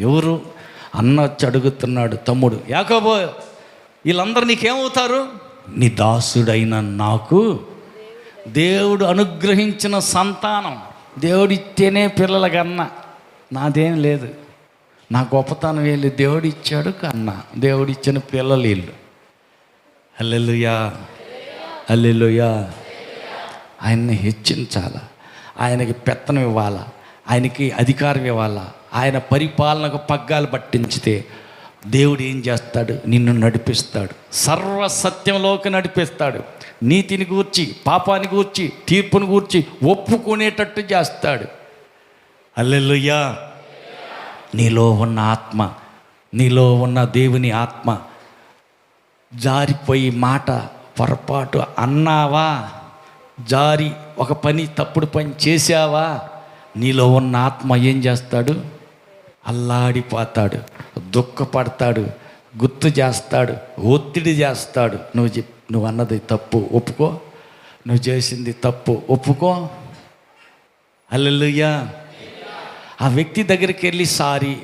ఎవరు అన్న వచ్చి అడుగుతున్నాడు, తమ్ముడు యాకోబు వీళ్ళందరూ నీకేమవుతారు? నీ దాసుడైన నాకు దేవుడు అనుగ్రహించిన సంతానం. దేవుడిస్తేనే పిల్లల కన్నా, నాదేం లేదు, నా గొప్పతనం వీళ్ళు దేవుడు ఇచ్చాడు కన్నా, దేవుడిచ్చిన పిల్లలు వీళ్ళు. హల్లెలూయా, హల్లెలూయా. ఆయన్ని హెచ్చించాలా, ఆయనకి పెత్తనం ఇవ్వాలా, ఆయనకి అధికారం ఇవ్వాలా. ఆయన పరిపాలనకు పగ్గాలు పట్టించితే దేవుడు ఏం చేస్తాడు? నిన్ను నడిపిస్తాడు, సర్వసత్యంలోకి నడిపిస్తాడు. నీతిని గూర్చి, పాపాన్ని గూర్చి, తీర్పుని గూర్చి ఒప్పుకునేటట్టు చేస్తాడు. హల్లెలూయా. నీలో ఉన్న ఆత్మ, నీలో ఉన్న దేవుని ఆత్మ జారిపోయి మాట పొరపాటు అన్నావా, జారి ఒక పని తప్పుడు పని చేసావా, నీలో ఉన్న ఆత్మ ఏం చేస్తాడు? అల్లాడిపోతాడు, దుఃఖపడతాడు, గుర్తు చేస్తాడు, ఒత్తిడి చేస్తాడు. నువ్వు అన్నది తప్పు, ఒప్పుకో. నువ్వు చేసింది తప్పు, ఒప్పుకో. హల్లెలూయా. ఆ వ్యక్తి దగ్గరికి వెళ్ళి, సారీ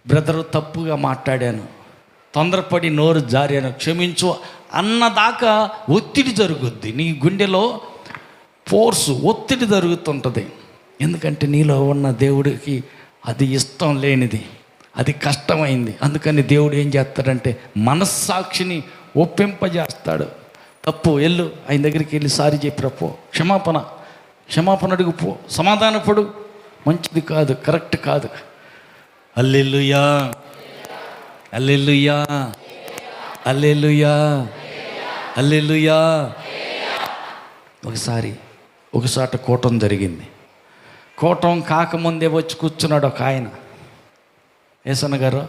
బ్రదరు, తప్పుగా మాట్లాడాను, తొందరపడి నోరు జారాను, క్షమించు అన్నదాకా ఒత్తిడి జరుగుద్ది. నీ గుండెలో ఫోర్సు, ఒత్తిడి జరుగుతుంటుంది. ఎందుకంటే నీలో ఉన్న దేవుడికి అది ఇష్టం లేనిది, అది కష్టమైంది. అందుకని దేవుడు ఏం చేస్తాడంటే మనస్సాక్షిని ఒప్పింపజేస్తాడు. తప్పు, వెళ్ళు ఆయన దగ్గరికి వెళ్ళి సారీ చెప్పిరపో, క్షమాపణ అడుగుపో, సమాధానపడు. మంచిది కాదు, కరెక్ట్ కాదు. హల్లెలూయా, హల్లెలూయా, హల్లెలూయా, హల్లెలూయా. ఒకసారి కూటం జరిగింది. కూటం కాకముందే వచ్చి కూర్చున్నాడు ఒక ఆయన. ఏసన్న గారు,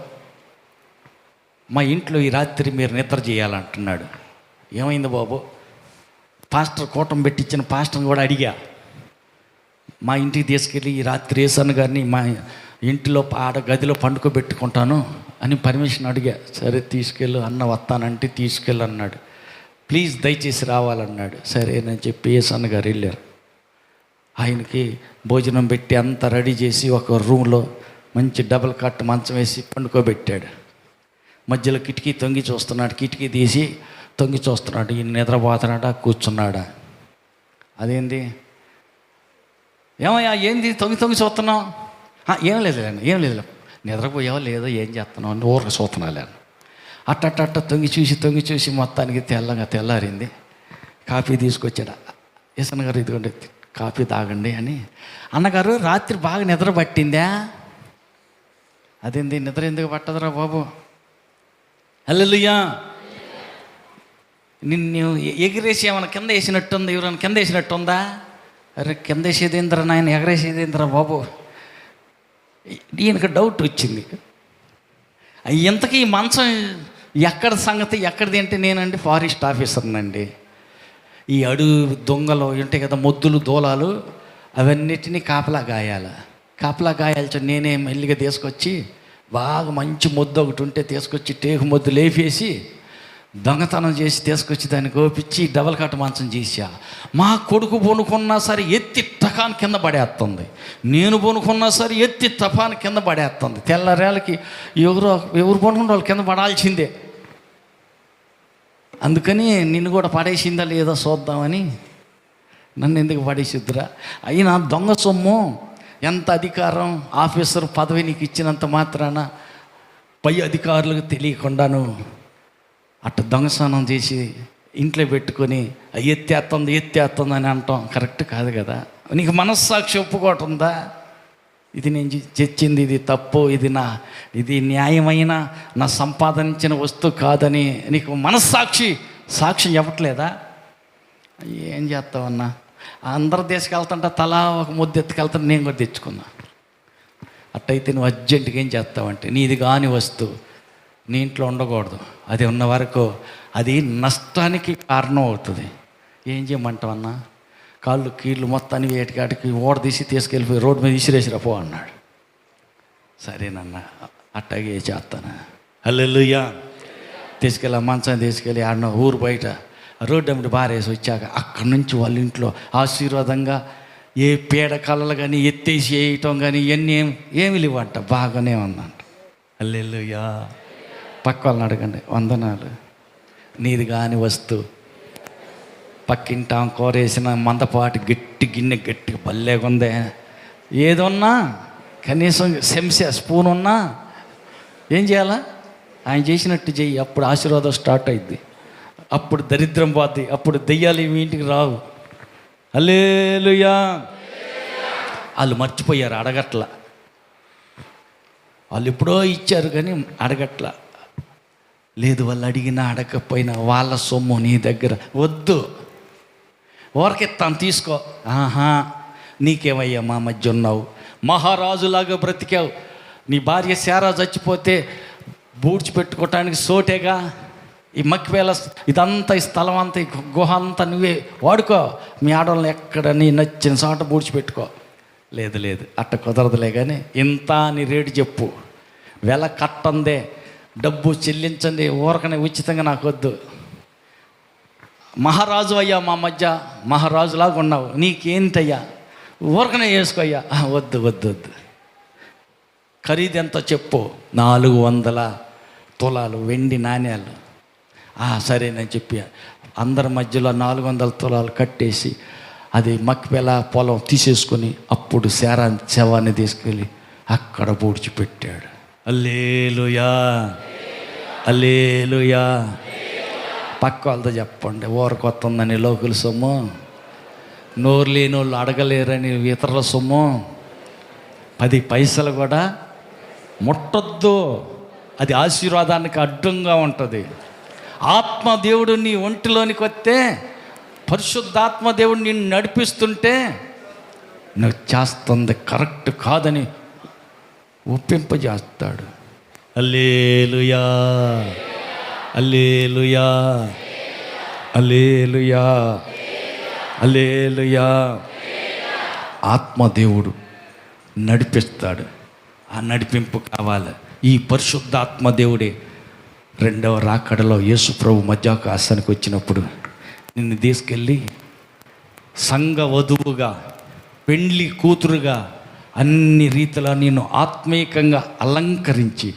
మా ఇంట్లో ఈ రాత్రి మీరు నిద్ర చేయాలంటున్నాడు. ఏమైంది బాబు? పాస్టర్ కూటం పెట్టించిన పాస్టర్ని కూడా అడిగా, మా ఇంటికి తీసుకెళ్ళి ఈ రాత్రి ఏసన్న గారిని మా ఇంటిలో ఆడ గదిలో పండుకోబెట్టుకుంటాను అని పర్మిషన్ అడిగా. సరే తీసుకెళ్ళు అన్న, వస్తానంటే తీసుకెళ్ళు అన్నాడు. ప్లీజ్ దయచేసి రావాలన్నాడు. సరేనని చెప్పి ఏసన్న గారు వెళ్ళారు. ఆయనకి భోజనం పెట్టి అంతా రెడీ చేసి ఒక రూమ్లో మంచి డబుల్ కట్ మంచం వేసి పండుకోబెట్టాడు. మధ్యలో కిటికీ తొంగి చూస్తున్నాడు, కిటికీ తీసి తొంగి చూస్తున్నాడు. ఈయన నిద్రపోతున్నాడా కూర్చున్నాడా? అదేంది, ఏమయ్యా ఏంది తొంగి చూస్తున్నావు? ఏం లేదు నిద్రపోయావో లేదో ఏం చేస్తున్నావు అని ఊరికి చూస్తున్నాను. అట్ట తొంగి చూసి మొత్తానికి తెల్లారింది. కాఫీ తీసుకొచ్చాడు. ఏసన్న గారు ఇదిగోండి కాఫీ తాగండి అని. అన్నగారు రాత్రి బాగా నిద్ర పట్టిందా? అదేంది నిద్ర ఎందుకు పట్టదురా బాబు? హల్లెలూయా. నిన్ను ఎగిరేసి ఏమైనా కింద వేసినట్టుంది, ఎవరైనా కింద వేసినట్టుందా? అరే కింద వేసేదేంద్రా నాయన, ఎగరేసేదేంద్రా బాబు? ఈయనకు డౌట్ వచ్చింది. ఇంతకీ ఈ మంచం ఎక్కడ సంగతి, ఎక్కడిది అంటే నేనండి ఫారెస్ట్ ఆఫీసర్నండి. ఈ అడుగు దొంగలు ఉంటాయి కదా, మొద్దులు దూలాలు, అవన్నిటినీ కాపలా గాయాల్చు నేనే మెల్లిగా తీసుకొచ్చి బాగా మంచి మొద్దు ఒకటి ఉంటే తీసుకొచ్చి టేకు మొద్దు లేపేసి దొంగతనం చేసి తీసుకొచ్చి దాన్ని గోపించి డబల్ కట్ మంచం చేసా. మా కొడుకు పొనుకున్నా సరే ఎత్తి టకాన్ కింద పడేస్తుంది, నేను పొనుకున్నా సరే ఎత్తి టపాన్ కింద పడేస్తుంది. తెల్లరేళ్ళకి ఎవరు పొనుకున్న వాళ్ళు కింద పడాల్సిందే. అందుకని నిన్ను కూడా పడేసిందా లేదా చూద్దామని నన్ను ఎందుకు పడేసిద్దురా? అయినా దొంగ సొమ్ము ఎంత అధికారం, ఆఫీసర్ పదవి నీకు ఇచ్చినంత మాత్రాన పై అధికారులకు తెలియకుండాను అట్ట దొంగస్నానం చేసి ఇంట్లో పెట్టుకొని ఎత్తేస్తుంది అని అంటాం కరెక్ట్ కాదు కదా. నీకు మనస్సాక్షి ఒప్పుకోవటుందా? ఇది నేను తెచ్చింది, ఇది తప్పు, ఇది న్యాయమైన నా సంపాదించిన వస్తువు కాదని నీకు సాక్ష్యం చెప్పట్లేదా? ఏం చేస్తావన్నా? అందరు తీసుకెళ్తుంటా తలా ఒక ముద్ద ఎత్తుకెళ్తాను, నేను కూడా తెచ్చుకున్నా. అట్టయితే నువ్వు అర్జెంటుగా ఏం చేస్తావంటే, నీది కాని వస్తువు నీ ఇంట్లో ఉండకూడదు. అది ఉన్న వరకు అది నష్టానికి కారణం అవుతుంది. ఏం చేయమంటావన్నా? కాళ్ళు కీళ్ళు మొత్తాన్ని వేటికాటికి ఓడదీసి తీసుకెళ్ళిపోయి రోడ్డు మీద విసిరేసిరా పో అన్నాడు. సరేనన్నా అట్టాగే చేస్తాను. హల్లెలూయా. తీసుకెళ్ళి మంచాన్ని తీసుకెళ్ళి ఆడిన ఊరు బయట రోడ్డు అమ్మటి బారేసి వచ్చాక అక్కడి నుంచి వాళ్ళ ఇంట్లో ఆశీర్వాదంగా ఏ పీడ కళలు కానీ ఎత్తేసి వేయటం కానీ ఇవన్నీ ఏమి లేవంట, బాగానే ఉందంట. హల్లెలూయా. పక్క వాళ్ళని అడగండి, వందనాలు. నీది కాని వస్తువు పక్కింటాం కూరేసిన మందపాటి గట్టి గిన్నె గట్టిగా పల్లెగా ఉందే, ఏదున్నా కనీసం స్పూన్ ఉన్నా ఏం చేయాలా? ఆయన చేసినట్టు చెయ్యి, అప్పుడు ఆశీర్వాదం స్టార్ట్ అయింది, అప్పుడు దరిద్రం పోద్ది, అప్పుడు దెయ్యాలు మీ ఇంటికి రావు. హల్లెలూయా. వాళ్ళు మర్చిపోయారు, అడగట్ల. వాళ్ళు ఎప్పుడో ఇచ్చారు కానీ అడగట్ల. లేదు, వాళ్ళు అడిగినా అడగకపోయినా వాళ్ళ సొమ్ము నీ దగ్గర వద్దు, ఊరకెత్తాను తీసుకో. నీకేమయ్యా మా మధ్య ఉన్నావు, మహారాజులాగా బ్రతికావు. నీ భార్య శారా చచ్చిపోతే బూడ్చిపెట్టుకోవటానికి సోటేగా ఈ మక్కివేళ ఇదంతా, ఈ స్థలం అంతా, ఈ గుహ అంతా నువ్వే వాడుకో, మీ ఆడవాళ్ళని ఎక్కడ నీ నచ్చిన చోట బూడ్చిపెట్టుకో. లేదు అట్ట కుదరదులే కానీ ఇంత అని రేటు చెప్పు, వెల కట్టందే, డబ్బు చెల్లించండి, ఊరకనే ఉచితంగా నాకు వద్దు. మహారాజు అయ్యా, మా మధ్య మహారాజులాగా ఉన్నావు, నీకేంటయ్యా, ఊరకనే చేసుకోయ్యా. వద్దు. ఖరీదు ఎంత చెప్పు. 400 తులాలు వెండి నాణ్యాలు. సరేనని చెప్పి అందరి మధ్యలో 400 తులాలు కట్టేసి అది మక్కివేళ పొలం తీసేసుకొని అప్పుడు శవాన్ని తీసుకెళ్ళి అక్కడ పూడ్చిపెట్టాడు. హల్లెలూయా. హల్లెలూయా. పక్క వాళ్ళతో చెప్పండి, ఊరకొత్తుందని లోకుల సొమ్ము, నోరు లేని వాళ్ళు అడగలేరని ఇతరుల సొమ్ము 10 పైసలు కూడా ముట్టొద్దు. అది ఆశీర్వాదానికి అడ్డంగా ఉంటుంది. ఆత్మదేవుడు నీ ఒంటిలోనికి వస్తే, పరిశుద్ధాత్మదేవుడు నిన్ను నడిపిస్తుంటే నువ్వు చేస్తుంది కరెక్ట్ కాదని ఒప్పింపజేస్తాడు. హల్లెలూయా. హల్లెలూయా. హల్లెలూయా. హల్లెలూయా. ఆత్మదేవుడు నడిపిస్తాడు. ఆ నడిపింపు కావాలి. ఈ పరిశుద్ధాత్మదేవుడే రెండవ రాకడలో యేసు ప్రభు మధ్యాకాశానికి వచ్చినప్పుడు నిన్ను తీసుకెళ్ళి సంఘ వధువుగా పెండ్లి కూతురుగా అన్ని రీతిలా నిన్ను ఆత్మీయంగా అలంకరించి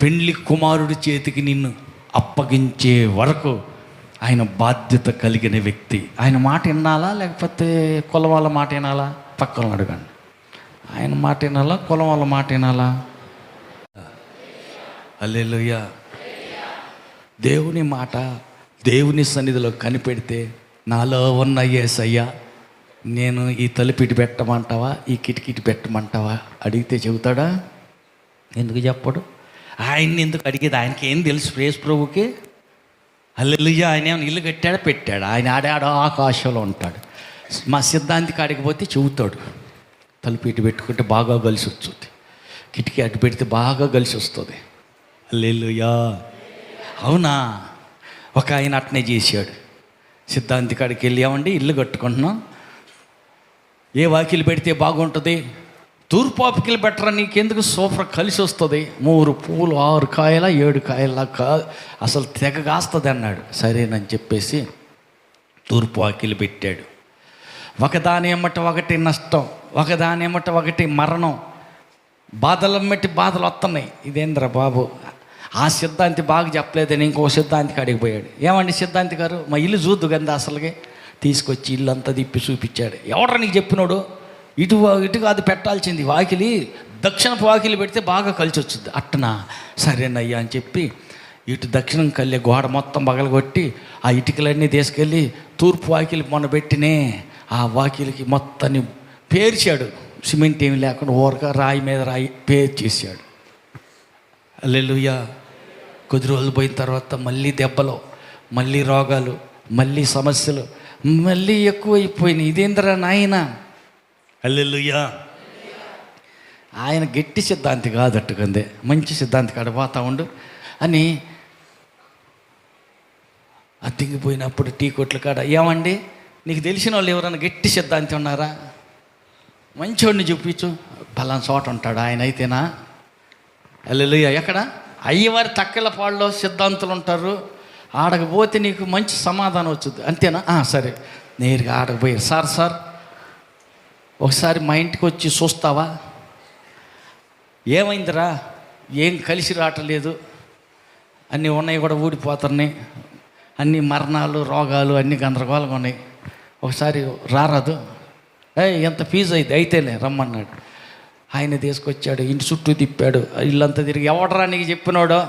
పెండ్లి కుమారుడి చేతికి నిన్ను అప్పగించే వరకు ఆయన బాధ్యత కలిగిన వ్యక్తి. ఆయన మాట వినాలా లేకపోతే కులం వాళ్ళ మాట వినాలా? పక్కన అడగండి. ఆయన మాట వినాలా కులం వాళ్ళ మాట వినాలా? హల్లెలూయా. దేవుని మాట దేవుని సన్నిధిలో కనిపెడితే, నాలో ఉన్న యేసయ్యా నేను ఈ తలుపు ఇటు పెట్టమంటావా, ఈ కిటికీటి పెట్టమంటావా అడిగితే చెబుతాడా? ఎందుకు చెప్పడు? ఆయన్ని ఎందుకు అడిగేది? ఆయనకి ఏం తెలుసు? ప్రేస్ ప్రభుకి. హల్లెలూయా. ఆయన ఏమైనా ఇల్లు కట్టాడా పెట్టాడు? ఆయన ఆడాడో ఆకాశంలో ఉంటాడు. మా సిద్ధాంతి కాడికి పోతే చెబుతాడు, తలుపు ఇటు పెట్టుకుంటే బాగా కలిసి వస్తుంది, కిటికీ అటు పెడితే బాగా కలిసి వస్తుంది. హల్లెలూయా. అవునా? ఒక ఆయన అట్నే చేశాడు. సిద్ధాంతి కాడికి వెళ్ళి, ఏమండి ఇల్లు కట్టుకుంటున్నాం, ఏ వాకిలు పెడితే బాగుంటుంది? తూర్పు వాకిలు బెటరా, నీకెందుకు సూపర్ కలిసి వస్తుంది, 3 పూలు 6 కాయల 7 కాయల అసలు తెగ కాస్తుంది అన్నాడు. సరేనని చెప్పేసి తూర్పు వాకిలు పెట్టాడు. ఒకదాని ఎమ్మట ఒకటి నష్టం, ఒకదాని ఎమ్మట ఒకటి మరణం, బాధలమ్మటి బాధలు వస్తున్నాయి. ఇదేంద్రా బాబు, ఆ సిద్ధాంతి బాగా చెప్పలేదని ఇంకో సిద్ధాంతికి అడిగిపోయాడు. ఏమండి సిద్ధాంతి గారు, మా ఇల్లు చూద్దు కదా అసలుగా. తీసుకొచ్చి ఇల్లు అంతా తిప్పి చూపించాడు. ఎవడ్రా నీకు చెప్పినోడు? ఇటు కాదు పెట్టాల్సింది, వాకిలి దక్షిణపు వాకిలి పెడితే బాగా కలిసి వచ్చింది. అట్టనా, సరేనయ్యా అని చెప్పి ఇటు దక్షిణం కళ్ళే గోడ మొత్తం పగలగొట్టి ఆ ఇటుకలన్నీ తీసుకెళ్ళి తూర్పు వాకిలి మొన్న పెట్టినే ఆ వాకిలికి మొత్తాన్ని పేర్చాడు. సిమెంట్ ఏమి లేకుండా ఊరక రాయి మీద రాయి పేర్చేసాడు. హల్లెలూయా. కొద్ది రోజులు పోయిన తర్వాత మళ్ళీ దెబ్బలు, మళ్ళీ రోగాలు, మళ్ళీ సమస్యలు మళ్ళీ ఎక్కువైపోయినాయి. ఇదేంద్రా నాయన? హల్లెలూయా. ఆయన గట్టి సిద్ధాంతి కాదట్టుకుందే, మంచి సిద్ధాంతి కాడ పోతా ఉండు అని అతికిపోయినప్పుడు టీ కొట్ల కాడ, ఏమండి నీకు తెలిసిన వాళ్ళు ఎవరైనా గట్టి సిద్ధాంతి ఉన్నారా? మంచోడిని చూపించు. పలానా చోట ఉంటాడు ఆయన అయితేనా? హల్లెలూయా. ఎక్కడ? అయ్యవారి తక్కెళ్ళపాడులో సిద్ధాంతులు ఉంటారు, ఆడకపోతే నీకు మంచి సమాధానం వచ్చింది. అంతేనా? సరే. నేరుగా ఆడకపోయి, సార్ ఒకసారి మా ఇంటికి వచ్చి చూస్తావా? ఏమైందిరా? ఏం కలిసి రావట్లేదు, అన్నీ ఉన్నాయి కూడా ఊడిపోతున్నాయి, అన్ని మరణాలు రోగాలు అన్నీ గందరగోళంగా ఉన్నాయి, ఒకసారి రారాదు? ఎంత ఫీజు అయితేనే రమ్మన్నాడు. ఆయన తీసుకొచ్చాడు, ఇంటి చుట్టూ తిప్పాడు, ఇల్లంతా తిరిగి. ఎవడరా నీకు చెప్పినాడో?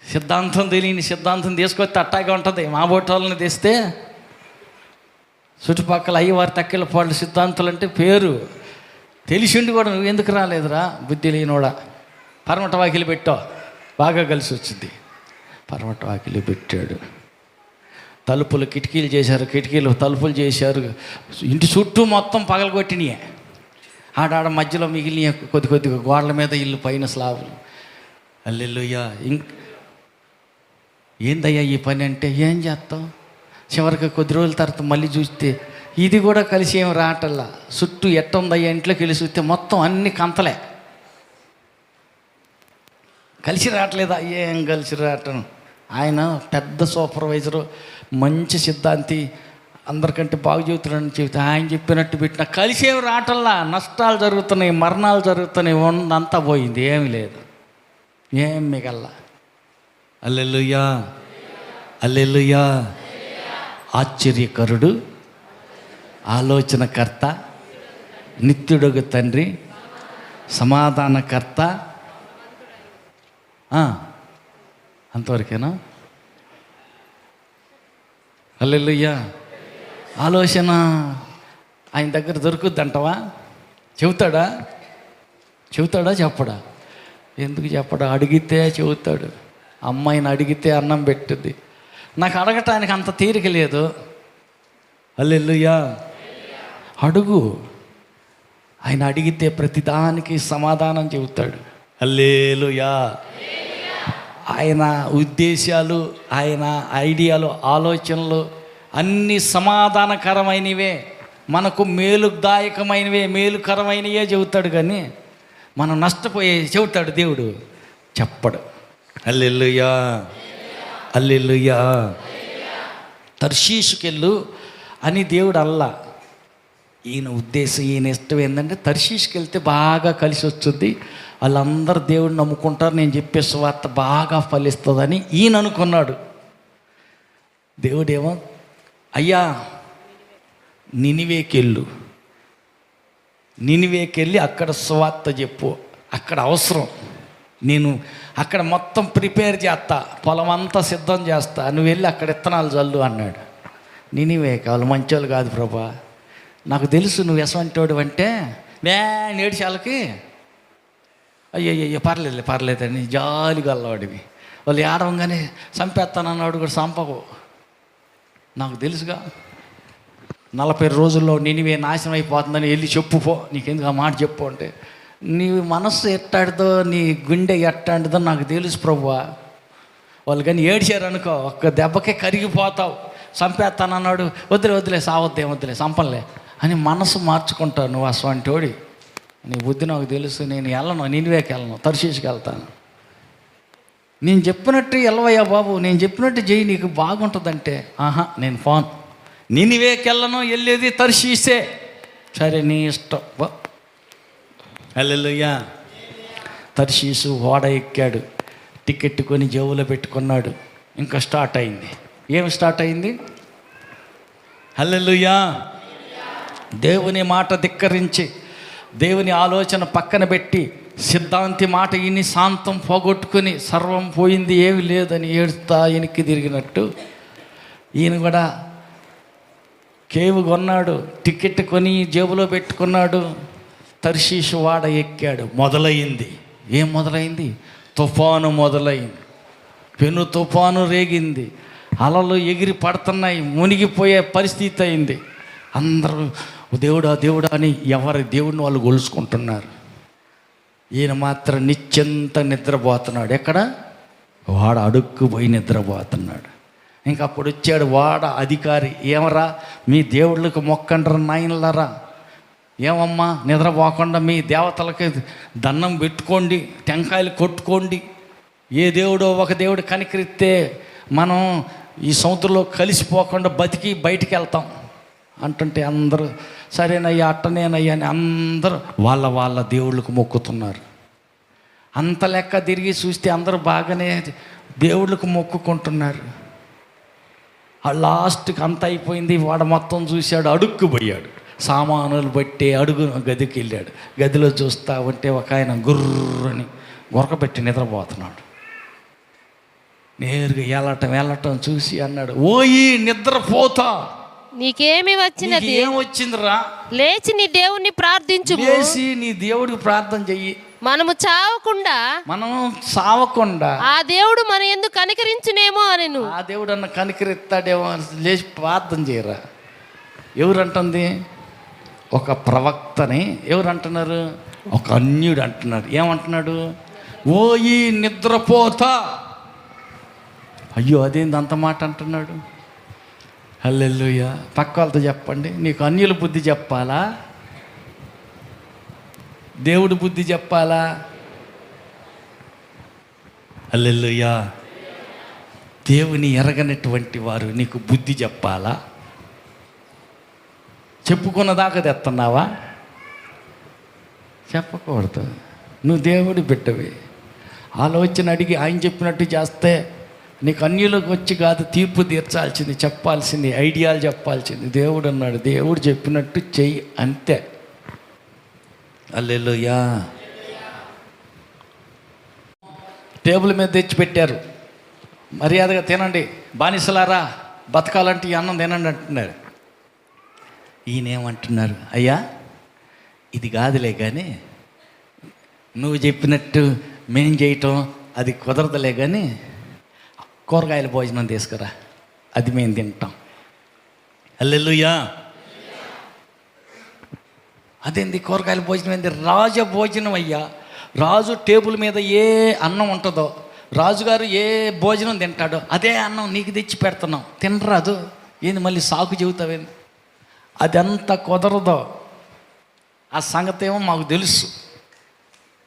సిద్ధాంతం తెలియని సిద్ధాంతం తీసుకొస్తే అట్టాగే ఉంటుంది. మా బోటోళ్ళని తెస్తే చుట్టుపక్కల అయ్యవారి తక్కిల పాళ్ళు సిద్ధాంతులు అంటే పేరు తెలిసిండి కూడా నువ్వు ఎందుకు రాలేదురా బుద్ధి లేనోడా? పరమట వాకిలి పెట్టావు, బాగా కలిసి వచ్చింది. పరమట వాకిలి పెట్టాడు. తలుపులు కిటికీలు చేశారు, కిటికీలు తలుపులు చేశారు, ఇంటి చుట్టూ మొత్తం పగలగొట్టినాయి. ఆడాడ మధ్యలో మిగిలిన కొద్దిగా గోడల మీద ఇల్లు పైన స్లాబులు. హల్లెలూయా. ఏందయ్యా ఈ పని అంటే, ఏం చేస్తాం? చివరికి కొద్ది రోజుల తర్వాత మళ్ళీ చూస్తే ఇది కూడా కలిసి ఏం రావటల్లా. చుట్టూ ఎట్టుందయ్యా ఇంట్లోకి వెళ్ళి చూస్తే మొత్తం అన్ని కంతలే, కలిసి రావట్లేదా? ఏం కలిసి రావటం? ఆయన పెద్ద సూపర్వైజరు, మంచి సిద్ధాంతి, అందరికంటే బాగు చెబుతున్నాడని చెబితే ఆయన చెప్పినట్టు పెట్టినా కలిసి ఏమి రావటల్లా. నష్టాలు జరుగుతున్నాయి, మరణాలు జరుగుతున్నాయి, అంతా పోయింది, ఏమీ లేదు, ఏం మిగల్లా. హల్లెలూయా. హల్లెలూయా. ఆశ్చర్యకరుడు, ఆలోచనకర్త, నిత్యుడగు తండ్రి, సమాధానకర్త. అంతవరకేనా? హల్లెలూయా. ఆలోచన ఆయన దగ్గర దొరుకుద్దంటవా? చెబుతాడా? చెప్పడా? ఎందుకు చెప్పడా? అడిగితే చెబుతాడు. అమ్మాయిని అడిగితే అన్నం పెట్టుద్ది. నాకు అడగటానికి అంత తీరిక లేదు. హల్లెలూయా. అడుగు. ఆయన అడిగితే ప్రతిదానికి సమాధానం చెబుతాడు. హల్లెలూయా. ఆయన ఉద్దేశాలు, ఆయన ఐడియాలు, ఆలోచనలు అన్నీ సమాధానకరమైనవే, మనకు మేలుదాయకమైనవే, మేలుకరమైనవే చెబుతాడు. కానీ మనం నష్టపోయే చెబుతాడు దేవుడు చెప్పడు. హల్లెలూయా. హల్లెలూయా. తర్షీషుకెళ్ళు అని దేవుడు అల్లా. ఈయన ఉద్దేశం, ఈయన ఇష్టం ఏంటంటే తర్షీష్కి వెళ్తే బాగా కలిసి వస్తుంది, వాళ్ళందరూ దేవుడిని నమ్ముకుంటారు, నేను చెప్పే సువార్త బాగా ఫలిస్తుందని ఈయన అనుకున్నాడు. దేవుడేమో, అయ్యా నినివేకెళ్ళి అక్కడ సువార్త చెప్పు, అక్కడ అవసరం, నేను అక్కడ మొత్తం ప్రిపేర్ చేస్తా, పొలం అంతా సిద్ధం చేస్తా, నువ్వు వెళ్ళి అక్కడ విత్తనాలు చల్లు అన్నాడు. నినివే కావాలి, మంచోళ్ళు కాదు ప్రభా, నాకు తెలుసు నువ్వు ఎసవంటోడు అంటే నేడిచాలకి అయ్యయ్యో పర్లేదని జాలిగా అల్లవాడివి, వాళ్ళు ఏడవంగానే చంపేస్తానన్నాడు కూడా చంపకు, నాకు తెలుసుగా 40 రోజుల్లో నినివే నాశనం అయిపోతుందని వెళ్ళి చెప్పుపో, నీకెందుకు ఆ మాట చెప్పు అంటే, నీ మనస్సు ఎట్టాడుతో నీ గుండె ఎట్టాడుతో నాకు తెలుసు ప్రభువా, వాళ్ళు కానీ ఏడ్చారు అనుకో ఒక్క దెబ్బకే కరిగిపోతావు, చంపేస్తానన్నాడు, వద్దులే సావద్దేం వద్దులే చంపలే అని మనసు మార్చుకుంటావు. నువ్వు అసవంటోడి, నీ బుద్ధి నాకు తెలుసు, నేను వెళ్ళను, నినివేకి వెళ్ళను, తర్షీష్కి వెళ్తాను, నేను చెప్పినట్టు వెళ్ళవయ్యా బాబు, నేను చెప్పినట్టు చెయ్యి, నీకు బాగుంటుందంటే నేను ఫోన్ నినివేకి వెళ్ళను, వెళ్ళేది తర్షీసే, సరే నీ ఇష్టం. హల్లెలూయా. తర్షీసు ఓడ ఎక్కాడు, టికెట్ కొని జేబులో పెట్టుకున్నాడు, ఇంకా స్టార్ట్ అయింది. ఏం స్టార్ట్ అయింది? హల్లెలూయా. దేవుని మాట ధిక్కరించి, దేవుని ఆలోచన పక్కన పెట్టి, సిద్ధాంతి మాట ఇని శాంతం పోగొట్టుకుని, సర్వం పోయింది ఏమి లేదని ఏడుస్తా వెనక్కి తిరిగినట్టు ఈయన కూడా కేవు కొన్నాడు, టికెట్ కొని జేబులో పెట్టుకున్నాడు, తర్షీషు వాడ ఎక్కాడు. మొదలైంది. ఏం మొదలైంది? తుఫాను మొదలైంది. పెను తుఫాను రేగింది, అలలు ఎగిరి పడుతున్నాయి, మునిగిపోయే పరిస్థితి అయింది. అందరూ దేవుడా అని ఎవరి దేవుడిని వాళ్ళు గొలుసుకుంటున్నారు. ఈయన మాత్రం నిత్యంత నిద్రపోతున్నాడు. ఎక్కడ? వాడ అడుక్కుపోయి నిద్రపోతున్నాడు. ఇంక అప్పుడు వచ్చాడు వాడ అధికారి, ఏమరా మీ దేవుళ్ళకి మొక్కండ్రా నాయనలారా, ఏమమ్మా నిద్రపోకుండా మీ దేవతలకి దండం పెట్టుకోండి, టెంకాయలు కొట్టుకోండి, ఏ దేవుడో ఒక దేవుడు కనికరిస్తే మనం ఈ సముద్రంలో కలిసిపోకుండా బతికి బయటికి వెళ్తాం అంటుంటే అందరూ సరేనయ్యా అట్టనేనయ్యా అని అందరూ వాళ్ళ దేవుళ్ళకు మొక్కుతున్నారు. అంత లెక్క తిరిగి చూస్తే అందరూ బాగానే దేవుళ్ళకు మొక్కుకుంటున్నారు. లాస్ట్కి అంత అయిపోయింది, వాడు మొత్తం చూశాడు, అడుక్కుపోయాడు, సామానులు బట్టి అడుగు గదికి వెళ్ళాడు. గదిలో చూస్తా ఉంటే ఒక ఆయన గుర్రని గొరకబెట్టి నిద్రపోతున్నాడు. నేరుగా వెళ్ళటం చూసి అన్నాడు, ఓయి నిద్రపోతా, నీకేమి వచ్చినది? ఏం వచ్చిందిరా? లేచి నీ దేవుణ్ణి ప్రార్థించు, లేచి నీ దేవుడికి ప్రార్థన చెయ్యి, మనం సావకుండా ఆ దేవుడు మన ఎందుకు కనికరించునేమో అని. ఆ దేవుడు అన్న కనికరిస్తాడేమో, లేచి ప్రార్థన చేయరా. ఎవరంటుంది? ఒక ప్రవక్తని. ఎవరు అంటున్నారు? ఒక అన్యుడు అంటున్నాడు. ఏమంటున్నాడు? ఓయి నిద్రపోతా. అయ్యో అదేంది అంత మాట అంటున్నాడు? హల్లెలూయా. పక్క వాళ్ళతో చెప్పండి, నీకు అన్యుల బుద్ధి చెప్పాలా, దేవుడి బుద్ధి చెప్పాలా? హల్లెలూయా. దేవుని ఎరగనటువంటి వారు నీకు బుద్ధి చెప్పాలా? చెప్పుకున్నదాకా తెస్తున్నావా? చెప్పకూడదు. నువ్వు దేవుడి బిడ్డవి. ఆలోచన అడిగి ఆయన చెప్పినట్టు చేస్తే నీకు అన్యులకు వచ్చి కాదు తీర్పు తీర్చాల్సింది, చెప్పాల్సింది, ఐడియాలు చెప్పాల్సింది. దేవుడు అన్నాడు, దేవుడు చెప్పినట్టు చెయ్యి, అంతే. హల్లెలూయా. టేబుల్ మీద తెచ్చిపెట్టారు, మర్యాదగా తినండి, బానిసలారా బతకాలంటే ఈ అన్నం తినండి అంటున్నారు. ఈయనేమంటున్నారు? అయ్యా ఇది కాదులే కానీ, నువ్వు చెప్పినట్టు మేం చేయటం అది కుదరదులే కానీ కూరగాయల భోజనం తీసుకురా, అది మేము తింటాం. హల్లెలూయా. అదేంది కూరగాయల భోజనం ఏంది? రాజ భోజనం అయ్యా. రాజు టేబుల్ మీద ఏ అన్నం ఉంటుందో, రాజుగారు ఏ భోజనం తింటాడో అదే అన్నం నీకు తెచ్చి పెడుతున్నాం, తినరాదు. ఏంది మళ్ళీ సాకు చెబుతావేంది? అదంతా కుదరదో, ఆ సంగతి ఏమో మాకు తెలుసు,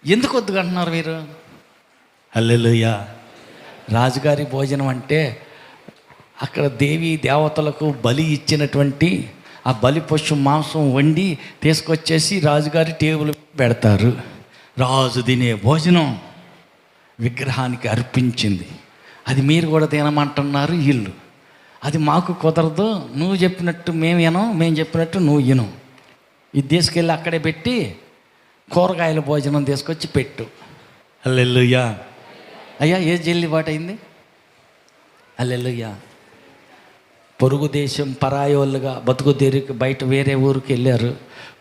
ఎందుకు వద్దుకుంటున్నారు మీరు? హల్లెలూయా. రాజుగారి భోజనం అంటే అక్కడ దేవీ దేవతలకు బలి ఇచ్చినటువంటి ఆ బలిపశు మాంసం వండి తీసుకొచ్చేసి రాజుగారి టేబుల్ పెడతారు. రాజు తినే భోజనం విగ్రహానికి అర్పించింది. అది మీరు కూడా తినమంటున్నారు వీళ్ళు. అది మాకు కుదరదు, నువ్వు చెప్పినట్టు మేము వినం, మేము చెప్పినట్టు నువ్వు వినం. ఇది తీసుకెళ్ళి అక్కడే పెట్టి కూరగాయల భోజనం తీసుకొచ్చి పెట్టు. హల్లెలూయా. అయ్యా ఏ చెల్లిబాటు అయింది? హల్లెలూయా. పొరుగు దేశం పరాయోళ్ళుగా బతుకు తెరికి బయట వేరే ఊరికి వెళ్ళారు.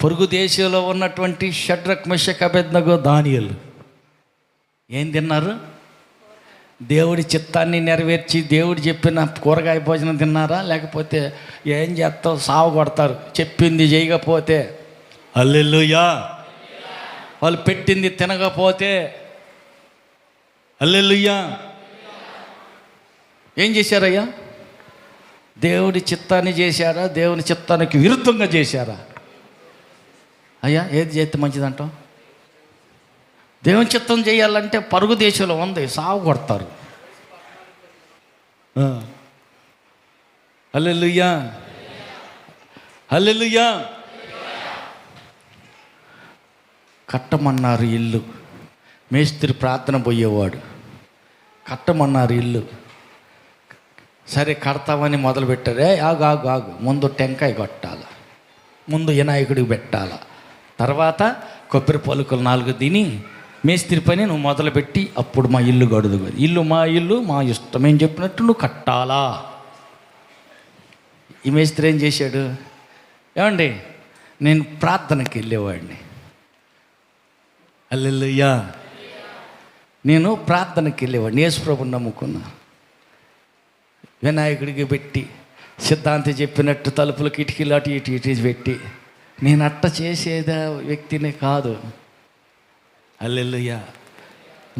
పొరుగు దేశంలో ఉన్నటువంటి షడ్రక్ మెషక్ అబేద్నెగో దానియేలు ఏం తిన్నారు? దేవుడి చిత్తాన్ని నెరవేర్చి దేవుడు చెప్పిన కూరగాయ భోజనం తిన్నారా? లేకపోతే ఏం చేస్తావు, సావు కొడతారు చెప్పింది చేయకపోతే. హల్లెలూయా. వాళ్ళు పెట్టింది తినకపోతే. హల్లెలూయా. ఏం చేశారయ్యా? దేవుడి చిత్తాన్ని చేశారా? దేవుని చిత్తానికి విరుద్ధంగా చేశారా? అయ్యా ఏది చేస్తే మంచిదంటావు? దేవుని చిత్తం చేయాలంటే పరుగు దేశంలో ఉంది, సాగు కొడతారు. హల్లెలూయా. హల్లెలూయా. కట్టమన్నారు ఇల్లు. మేస్త్రి ప్రార్థన పోయేవాడు. కట్టమన్నారు ఇల్లు. సరే కడతామని మొదలుపెట్టారే. ఆగు, ముందు టెంకాయ కొట్టాల, ముందు వినాయకుడికి పెట్టాల, తర్వాత కొబ్బరి పలుకులు 4 తిని మేస్త్రి పని నువ్వు మొదలుపెట్టి అప్పుడు మా ఇల్లు గడుదు. ఇల్లు మా ఇల్లు మా ఇష్టం, ఏం చెప్పినట్టు నువ్వు కట్టాలా. ఈ మేస్త్రి ఏం చేశాడు? ఏమండి, నేను ప్రార్థనకి వెళ్ళేవాడిని. హల్లెలూయా. నేను ప్రార్థనకి వెళ్ళేవాడిని, యేసుప్రభుని నమ్ముకున్నా. వినాయకుడికి పెట్టి సిద్ధాంతి చెప్పినట్టు తలుపులు కిటికీలు అటు ఇటు పెట్టి నేను అట్ట చేసేదా వ్యక్తిని కాదు. హల్లెలూయా.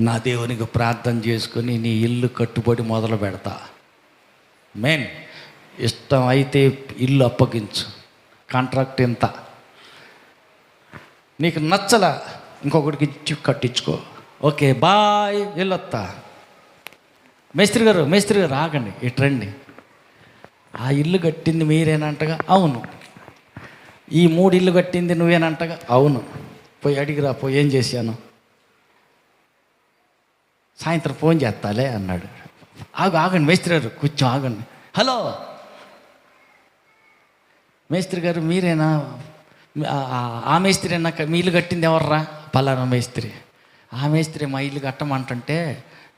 నా దేవునికి ప్రార్థన చేసుకొని నీ ఇల్లు కట్టుబడి మొదలు పెడతా. మెయిన్ ఇష్టం అయితే ఇల్లు అప్పగించు, కాంట్రాక్ట్ ఎంత, నీకు నచ్చలా ఇంకొకటికి ఇచ్చి కట్టించుకో. Okay bye, వెళ్ళొత్తా. మేస్త్రి గారు ఆగండి, ఇటు రండి. ఆ ఇల్లు కట్టింది మీరేనంటగా? అవును. ఈ 3 ఇల్లు కట్టింది నువ్వేనంటగా? అవును. పోయి అడిగిరా, పోయి ఏం చేశాను, సాయంత్రం ఫోన్ చేస్తాలే అన్నాడు. ఆగండి మేస్త్రి గారు, కూర్చో ఆగండి. హలో మేస్త్రి గారు మీరేనా? ఆ మేస్త్రినా? మీ ఇల్లు కట్టింది ఎవర్రా? పలానా మేస్త్రి. ఆ మేస్త్రి మా ఇల్లు కట్టమంటుంటే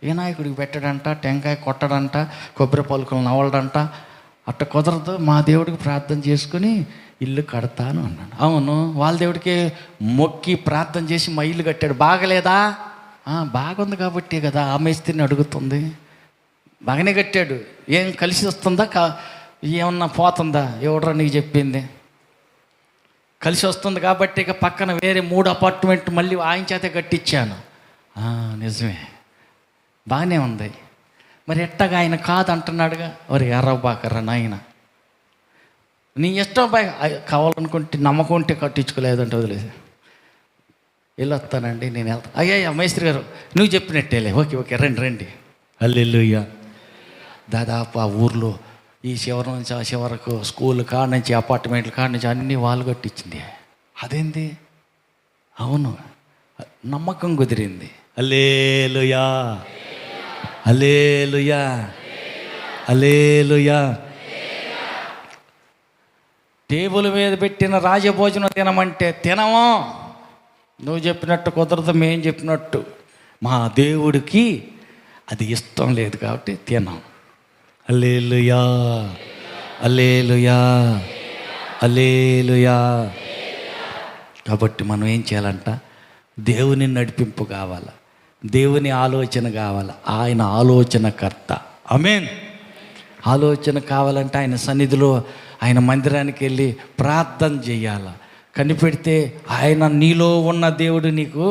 వినాయకుడికి పెట్టడంట, టెంకాయ కొట్టడంట, కొబ్బరి పలుకులు నవలడంట. అట్ట కుదరదు, మా దేవుడికి ప్రార్థన చేసుకుని ఇల్లు కడతాను అన్నాడు. అవును, వాళ్ళ దేవుడికి మొక్కి ప్రార్థన చేసి మా ఇల్లు కట్టాడు. బాగలేదా? బాగుంది కాబట్టి కదా ఆ మేస్త్రిని అడుగుతుంది. బాగానే కట్టాడు. ఏం కలిసి వస్తుందా, ఏమన్నా పోతుందా? ఎవడరా నీకు చెప్పింది? కలిసి వస్తుంది కాబట్టి ఇక పక్కన వేరే 3 అపార్ట్మెంట్ మళ్ళీ ఆయన చేతే కట్టించాను. నిజమే, బాగానే ఉంది. మరి ఎట్టగా ఆయన కాదంటున్నాడుగా. మరి ఎర్రబాకర్రా నాయన, నీ ఇష్టం కావాలనుకుంటే నమ్మకం ఉంటే కట్టించుకోలేదంటే వదిలేదు. వెళ్ళొస్తానండి, నేను వెళ్తాను. అయ్యా మేస్త్రి గారు నువ్వు చెప్పినట్టేలే. ఓకే రండి. హల్లెలూయా. దాదాపు ఆ ఊర్లో ఈ చివరి నుంచి ఆ చివరకు స్కూల్ కాడ నుంచి అపార్ట్మెంట్ల కాడ నుంచి అన్నీ వాళ్ళు కట్టించింది. అదేంది? అవును, నమ్మకం కుదిరింది. హల్లెలూయా. హల్లెలూయా. హల్లెలూయా. టేబుల్ మీద పెట్టిన రాజభోజనం తినమంటే తినమో. నువ్వు చెప్పినట్టు కుదరదు, మేము చెప్పినట్టు. మా దేవుడికి అది ఇష్టం లేదు కాబట్టి తినాం. హల్లెలూయా. హల్లెలూయా. హల్లెలూయా. కాబట్టి మనం ఏం చేయాలంట? దేవుని నడిపింపు కావాలా, దేవుని ఆలోచన కావాలా. ఆయన ఆలోచనకర్త. ఆమేన్. ఆలోచన కావాలంటే ఆయన సన్నిధిలో, ఆయన మందిరానికి వెళ్ళి ప్రార్థన చేయాల. కనిపెడితే ఆయన నీలో ఉన్న దేవుడు నీకు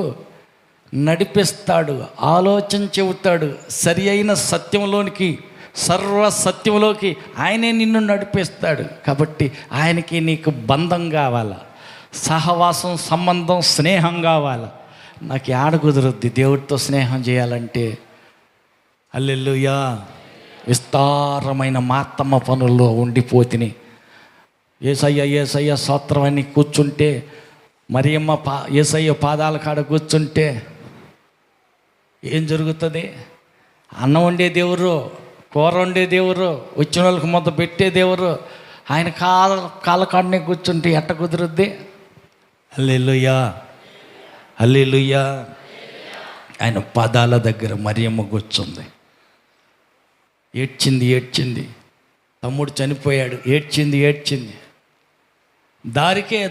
నడిపిస్తాడు, ఆలోచన చెబుతాడు. సరి అయిన సత్యంలోనికి, సర్వ సత్యంలోకి ఆయనే నిన్ను నడిపిస్తాడు. కాబట్టి ఆయనకి నీకు బంధం కావాలా, సహవాసం, సంబంధం, స్నేహం కావాలా. నాకు ఆడ కుదురుద్ది దేవుడితో స్నేహం చేయాలంటే. హల్లెలూయా. విస్తారమైన మార్తమ్మ పనుల్లో ఉండిపోతిని. యేసయ్య యేసయ్య స్తోత్రం అని కూర్చుంటే, మరియమ్మ యేసయ్య పాదాల కాడ కూర్చుంటే ఏం జరుగుతుంది? అన్నం వండే దేవురు, కూర వండే దేవురు, వచ్చిన వాళ్ళకి మొత్తం పెట్టే దేవురు, ఆయన కాళ్ళ కాడనే కూర్చుంటే ఎట్ట కుదురుద్ది? హల్లెలూయా, హల్లెలూయా. ఆయన పాదాల దగ్గర మరియమ్మ కూర్చుంది. ఏడ్చింది. తమ్ముడు చనిపోయాడు, ఏడ్చింది.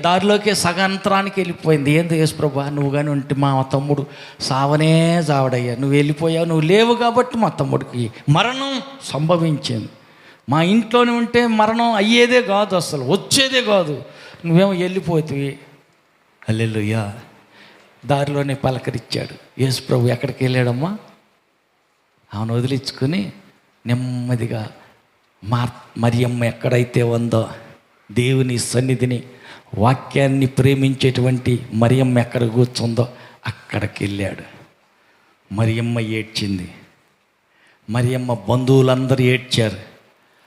దారిలోకే సగంతరానికి వెళ్ళిపోయింది. ఏంది యేసుప్రభా, నువ్వు కానీ ఉంటే మా తమ్ముడు చావడయ్యా, నువ్వు వెళ్ళిపోయావు, నువ్వు లేవు కాబట్టి మా తమ్ముడికి మరణం సంభవించింది. మా ఇంట్లోనే ఉంటే మరణం అయ్యేదే కాదు, అసలు వచ్చేదే కాదు, నువ్వేమో వెళ్ళిపోతావి. హల్లెలూయా. దారిలోనే పలకరించాడు యేసుప్రభు. ఎక్కడికి వెళ్ళాడమ్మా? ఆమెను వదిలించుకొని నెమ్మదిగా మరియమ్మ ఎక్కడైతే ఉందో, దేవుని సన్నిధిని, వాక్యాన్ని ప్రేమించేటువంటి మరియమ్మ ఎక్కడ కూర్చుందో అక్కడికి వెళ్ళాడు. మరియమ్మ ఏడ్చింది. మరియమ్మ బంధువులందరూ ఏడ్చారు.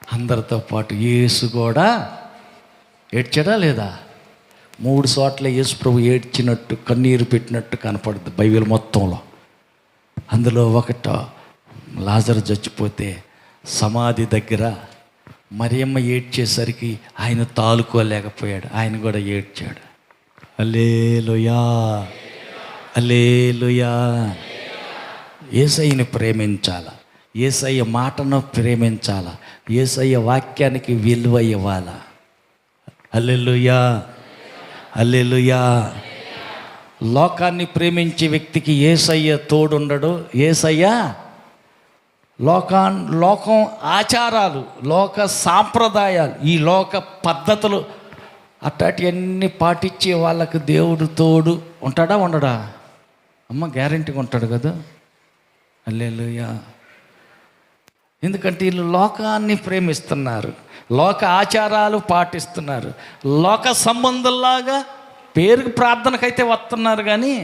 అందరితో పాటు యేసు కూడా ఏడ్చాడా లేదా? 3 చోట్ల యేసు ప్రభు ఏడ్చినట్టు, కన్నీరు పెట్టినట్టు కనపడుతుంది బైబిల్ మొత్తంలో. అందులో ఒకటో, లాజరు చచ్చిపోతే సమాధి దగ్గర మరియమ్మ ఏడ్చేసరికి ఆయన తాలుకోలేకపోయాడు, ఆయన కూడా ఏడ్చాడు. హల్లెలూయా, హల్లెలూయా. యేసయ్యని ప్రేమించాలా, యేసయ్య మాటను ప్రేమించాలా, యేసయ్య వాక్యానికి విలువ ఇవ్వాలా. హల్లెలూయా, హల్లెలూయా. లోకాన్ని ప్రేమించే వ్యక్తికి యేసయ్య తోడుండడు. యేసయ్య లోకం ఆచారాలు, లోక సాంప్రదాయాలు, ఈ లోక పద్ధతులు అట్లాంటివన్నీ పాటించే వాళ్ళకు దేవుడు తోడు ఉంటాడా ఉండడా? అమ్మ గ్యారెంటీగా ఉంటాడు కదా. హల్లెలూయా. ఎందుకంటే వీళ్ళు లోకాన్ని ప్రేమిస్తున్నారు, లోక ఆచారాలు పాటిస్తున్నారు, లోక సంబంధంలాగా పేరుకి ప్రార్థనకైతే వస్తున్నారు, కానీ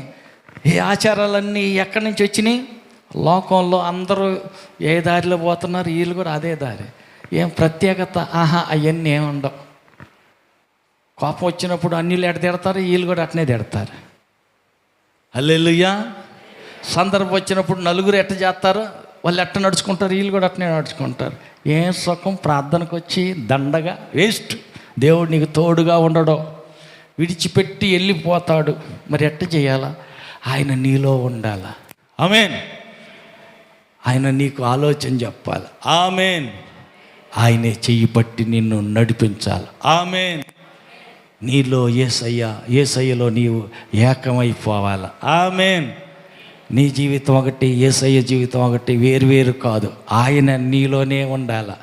ఈ ఆచారాలన్నీ ఎక్కడి నుంచి వచ్చినాయి? లోకంలో అందరూ ఏ దారిలో పోతున్నారు, వీళ్ళు కూడా అదే దారి. ఏం ప్రత్యేకత అవన్నీ ఏమి ఉండవు. కోపం వచ్చినప్పుడు అన్యులు ఎట తిడతారు, వీళ్ళు కూడా అట్నే తిడతారు. హల్లెలూయా. సందర్భం వచ్చినప్పుడు నలుగురు ఎట్ట చేస్తారు, వాళ్ళు ఎట్ట నడుచుకుంటారు, వీళ్ళు కూడా అట్నే నడుచుకుంటారు. ఏం సుఖం ప్రార్థనకు వచ్చి దండగా వేస్ట్. దేవుడు నీకు తోడుగా ఉండడం, విడిచిపెట్టి వెళ్ళిపోతాడు. మరి ఎట్ట చేయాలా? ఆయన నీలో ఉండాలా. ఆమేన్. ఆయన నీకు ఆలోచన చెప్పాలి. ఆమేన్. ఆయనే చెయ్యి పట్టి నిన్ను నడిపించాలి. ఆమేన్. నీలో యేసయ్యలో నీవు ఏకమైపోవాలి. ఆమేన్. నీ జీవితం ఒకటి, యేసయ్య జీవితం ఒకటి, వేరు కాదు. ఆయన నీలోనే ఉండాలి.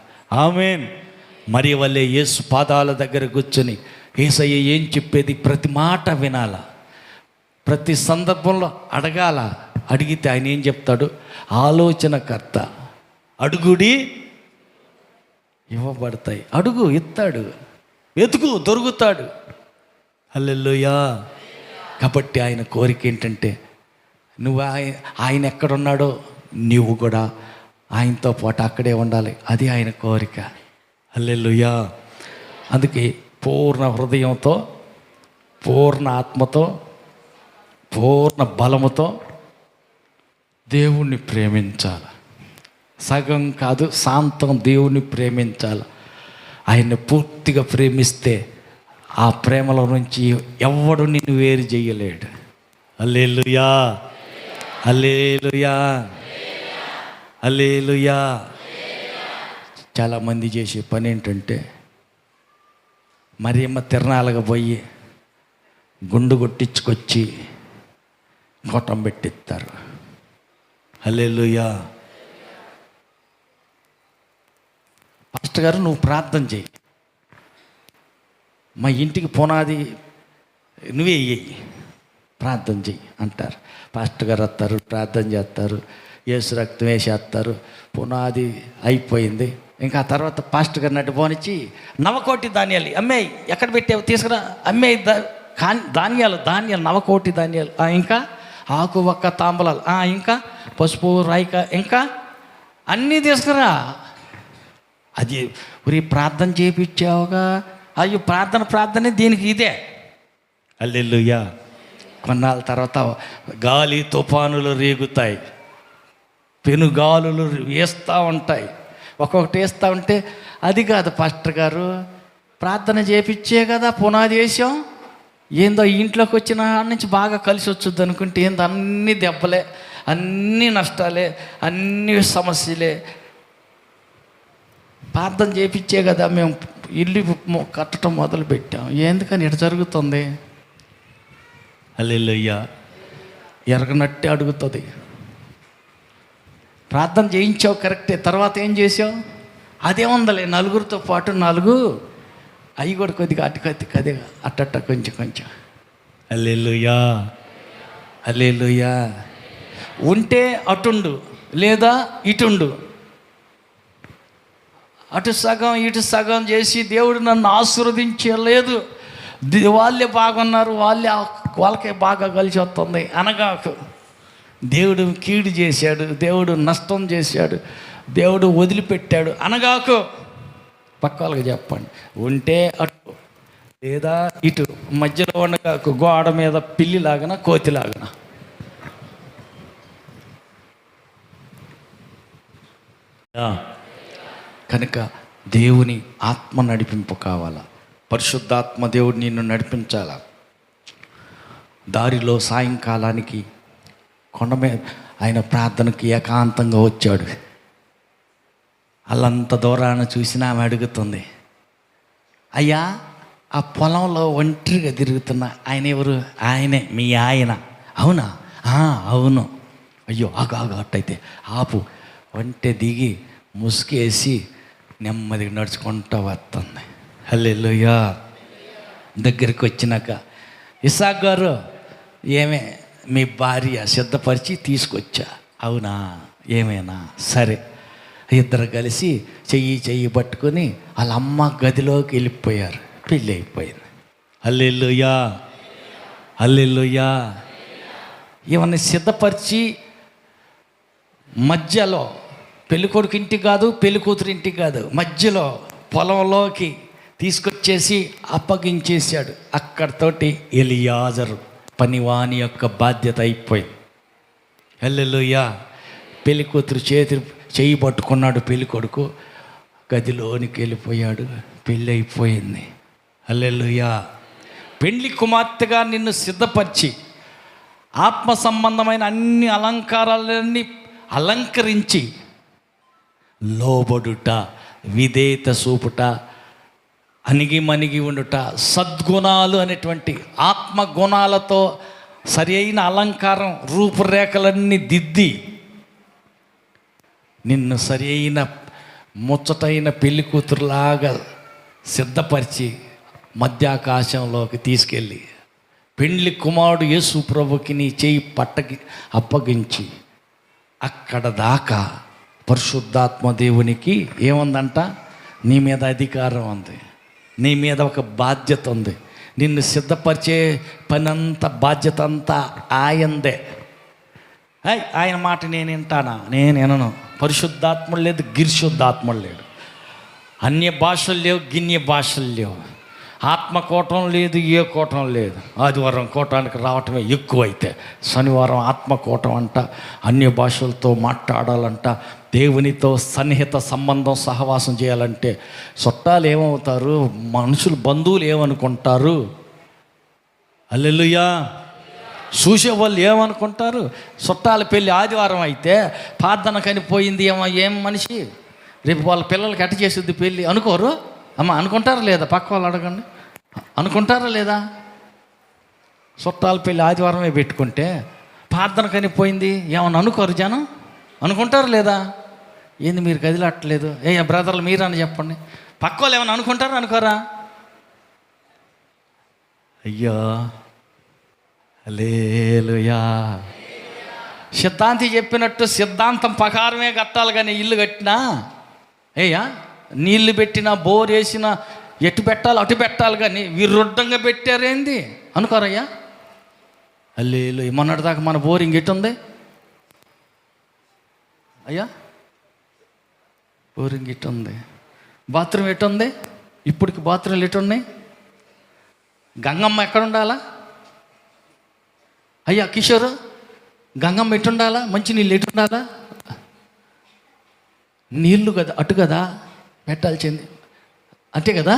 ఆమేన్. మరి వల్లే యేసు పాదాల దగ్గర కూర్చొని యేసయ్య ఏం చెప్పేది ప్రతి మాట వినాల, ప్రతి సందర్భంలో అడగాల. అడిగితే ఆయన ఏం చెప్తాడు? ఆలోచనకర్త. అడుగుడి ఇవ్వబడతాయి, అడుగు ఇస్తాడు, వెతుకు దొరుకుతాడు. హల్లెలూయా. కాబట్టి ఆయన కోరిక ఏంటంటే, నువ్వు ఆయన ఎక్కడున్నాడో నువ్వు కూడా ఆయనతో పాటు అక్కడే ఉండాలి. అది ఆయన కోరిక. హల్లెలూయా. అందుకే పూర్ణ హృదయంతో, పూర్ణ ఆత్మతో, పూర్ణ బలముతో దేవుణ్ణి ప్రేమించాలి. సగం కాదు, శాంతం దేవుణ్ణి ప్రేమించాలి. ఆయన్ని పూర్తిగా ప్రేమిస్తే ఆ ప్రేమలో నుంచి ఎవడు నిన్ను వేరు చేయలేడు. హల్లెలూయా, హల్లెలూయా, హల్లెలూయా. చాలామంది చేసే పని ఏంటంటే, మరియమ్మ తిరణాలుగా పోయి గుండు కొట్టించుకొచ్చి గొట్టం పెట్టిస్తారు. హల్లెలూయా. పాస్టర్ గారు నువ్వు ప్రార్థన చేయి, మా ఇంటికి పునాది నువ్వే వేయి, ప్రార్థన చెయ్యి అంటారు. పాస్టర్ గారు వస్తారు, ప్రార్థన చేస్తారు, యేసు రక్తం వేసేస్తారు, పునాది అయిపోయింది. ఇంకా ఆ తర్వాత పాస్టర్ గారిని అడ్డు పోనిచ్చి నవకోటి ధాన్యాలు అమ్మాయి ఎక్కడ పెట్టావు తీసుకురా, అమ్మాయి ధాన్యాలు నవకోటి ధాన్యాలు, ఇంకా ఆకు ఒక్క తాంబలాలు, ఇంకా పసుపు రాయిక, ఇంకా అన్నీ తీసుకురా. అది ఉరి ప్రార్థన చేయించావుగా, అయ్యో ప్రార్థనే దీనికి ఇదే. హల్లెలూయా. కొన్నాళ్ళ తర్వాత గాలి తుఫానులు రేగుతాయి, పెనుగాలులు వేస్తూ ఉంటాయి. ఒక్కొక్కటి వేస్తూ ఉంటే అది కాదు పాస్టర్ గారు, ప్రార్థన చేపించే కదా పునాది వేసాం, ఏందో ఇంట్లోకి వచ్చిన నుంచి బాగా కలిసి వచ్చుద్ది అనుకుంటే ఏందో అన్ని దెబ్బలే, అన్నీ నష్టాలే, అన్ని సమస్యలే. ప్రార్థన చేపించే కదా మేము ఇల్లు కట్టడం మొదలు పెట్టాం, ఎందుకని ఇటు జరుగుతుంది? హల్లెలూయా. ఎరగనట్టే అడుగుతుంది. ప్రార్థన చేయించావు కరెక్టే, తర్వాత ఏం చేసావు? అదే ఉందలే, నలుగురితో పాటు 4 అవి కూడా కొద్దిగా కొద్దిగా అట్టట్ట కొంచెం. హల్లెలూయా. హల్లెలూయా. ఉంటే అటుండు, లేదా ఇటుండు. అటు సగం ఇటు సగం చేసి దేవుడు నన్ను ఆశీర్వదించలేదు, వాళ్ళే బాగున్నారు, వాళ్ళకే బాగా కలిసి వస్తుంది అనగాకు. దేవుడు కీడు చేశాడు, దేవుడు నష్టం చేశాడు, దేవుడు వదిలిపెట్టాడు అనగాకు. పక్క వాళ్ళకి చెప్పండి, ఉంటే అటు లేదా ఇటు, మధ్యలో ఉండగాకు. గోడ మీద పిల్లిలాగన కోతిలాగన. కనుక దేవుని ఆత్మ నడిపింపు కావాలా, పరిశుద్ధాత్మ దేవుడు నిన్ను నడిపించాలా. దారిలో సాయంకాలానికి కొండ మీద ఆయన ప్రార్థనకి ఏకాంతంగా వచ్చాడు. అల్లంత దూరాన చూసినా ఆమె అడుగుతుంది, అయ్యా ఆ పొలంలో ఒంటరిగా తిరుగుతున్న ఆయన ఎవరు? ఆయనే మీ ఆయన. అవునా? అవును. అయ్యో ఆగు అట్టయితే ఆపు. వంటె దిగి ముసుగేసి నెమ్మదిగా నడుచుకుంటూ వస్తుంది. హల్లెలూయా. దగ్గరికి వచ్చినాక, ఇస్సాకు గారు ఏమే మీ భార్య సిద్ధపరిచి తీసుకొచ్చా. అవునా? ఏమైనా సరే. ఇద్దరు కలిసి చెయ్యి పట్టుకొని వాళ్ళ అమ్మ గదిలోకి వెళ్ళిపోయారు. పెళ్ళి అయిపోయింది. హల్లెలూయా. హల్లెలూయా. ఇవన్నీ సిద్ధపరిచి మధ్యలో పెళ్ళికొడుకు ఇంటికి కాదు, పెళ్ళికూతురు ఇంటికి కాదు, మధ్యలో పొలంలోకి తీసుకొచ్చేసి అప్పగించేశాడు. అక్కడితోటి ఎలియాజరు పనివాని యొక్క బాధ్యత అయిపోయింది. హల్లెలూయా. పెళ్ళికూతురు చెయ్యి పట్టుకున్నాడు పెళ్ళికొడుకు, గదిలోనికి వెళ్ళిపోయాడు. పెళ్ళి అయిపోయింది. హల్లెలూయా. పెండ్లి కుమార్తెగా నిన్ను సిద్ధపరిచి ఆత్మ సంబంధమైన అన్ని అలంకారాలన్నీ అలంకరించి లోబడుట, విధేయత చూపుట, అణిగి ఉండుట, సద్గుణాలు అనేటువంటి ఆత్మగుణాలతో సరి అయిన అలంకారం, రూపురేఖలన్నీ దిద్ది నిన్ను సరి అయిన ముచ్చటైన పెళ్లి కూతురులాగా సిద్ధపరిచి మధ్యాకాశంలోకి తీసుకెళ్ళి పెండ్లి కుమారుడు యేసు ప్రభుకి నీ చేయి పట్టకి అప్పగించి అక్కడ దాకా పరిశుద్ధాత్మ దేవునికి ఏముందంట? నీ మీద అధికారం ఉంది, నీ మీద ఒక బాధ్యత ఉంది. నిన్ను సిద్ధపరిచే పనంతా, బాధ్యత అంతా ఆయందే. ఆయన మాట నేను వింటానా? నేను వినను. పరిశుద్ధాత్ముడు లేదు, గిరిశుద్ధాత్ముడు లేడు. అన్య భాషలు లేవు, గిన్య భాషలు లేవు. ఆత్మకూటం లేదు, ఏ కూటం లేదు. ఆదివారం కూటానికి రావటమే ఎక్కువైతే, శనివారం ఆత్మకూటం అంట, అన్య భాషలతో మాట్లాడాలంట, దేవునితో సన్నిహిత సంబంధం సహవాసం చేయాలంటే చుట్టాలు ఏమవుతారు? మనుషులు, బంధువులు ఏమనుకుంటారు? హల్లెలూయా. చూసేవాళ్ళు ఏమనుకుంటారు? చుట్టాల పెళ్ళి ఆదివారం అయితే ప్రార్థనకని పోయింది ఏం మనిషి, రేపు వాళ్ళ పిల్లలకి ఎట్ట చేసిద్ది పెళ్ళి అనుకోరు? అమ్మ అనుకుంటారా లేదా? పక్క వాళ్ళు అడగండి, అనుకుంటారా లేదా? చుట్టాల పెళ్ళి ఆదివారమే పెట్టుకుంటే ప్రార్థనకని పోయింది ఏమన్నా అనుకోరు జనం? అనుకుంటారు లేదా? ఏంది మీరు కదిలట్లేదు? బ్రదర్లు మీరని చెప్పండి. పక్క వాళ్ళు ఏమన్నా అనుకుంటారా అనుకోరా? అయ్యో హల్లెలూయా. సిద్ధాంతి చెప్పినట్టు సిద్ధాంతం ప్రకారమే కట్టాలి, కానీ ఇల్లు కట్టినా నీళ్ళు పెట్టినా బోర్ వేసినా ఎటు పెట్టాలి అటు పెట్టాలి, కానీ విరుద్ధంగా పెట్టారేంది అనుకోరయ్యా. హల్లెలూయా. మొన్నటిదాకా మన బోరింగ్ ఎటుంది అయ్యా? బోరింగ్ ఎటుంది? బాత్రూమ్ ఎటుంది? ఇప్పటికి బాత్రూమ్లు ఎటు ఉన్నాయి? గంగమ్మ ఎక్కడ ఉండాలా? అయ్యా కిషోరు, గంగమ్మ ఎటు ఉండాలా? మంచి నీళ్ళు ఎటు ఉండాలా? నీళ్ళు కదా, అటు కదా పెట్టాల్సింది, అంతే కదా.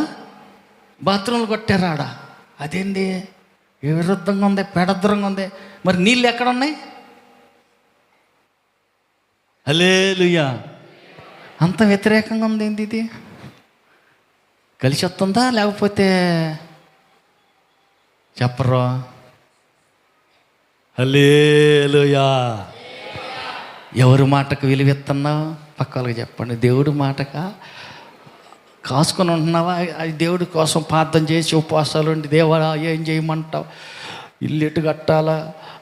బాత్రూమ్లు కొట్టారా ఆడ? అదేంది ఏ విరుద్ధంగా ఉంది, పెడద్రంగా ఉంది. మరి నీళ్ళు ఎక్కడ ఉన్నాయి? హల్లెలూయా. అంత వ్యతిరేకంగా ఉంది ఏంది ఇది? కలిసి వస్తుందా లేకపోతే చెప్పరు? హల్లెలూయా. ఎవరి మాటకు విలువెత్తున్నావు? పక్క వాళ్ళకి చెప్పండి. దేవుడి మాటకా కాసుకొని ఉంటున్నావా? అది దేవుడి కోసం ప్రార్థన చేసి ఉపవాసాలు ఉండి, దేవా ఏం చేయమంటావు? ఇల్లు ఎటు కట్టాలా,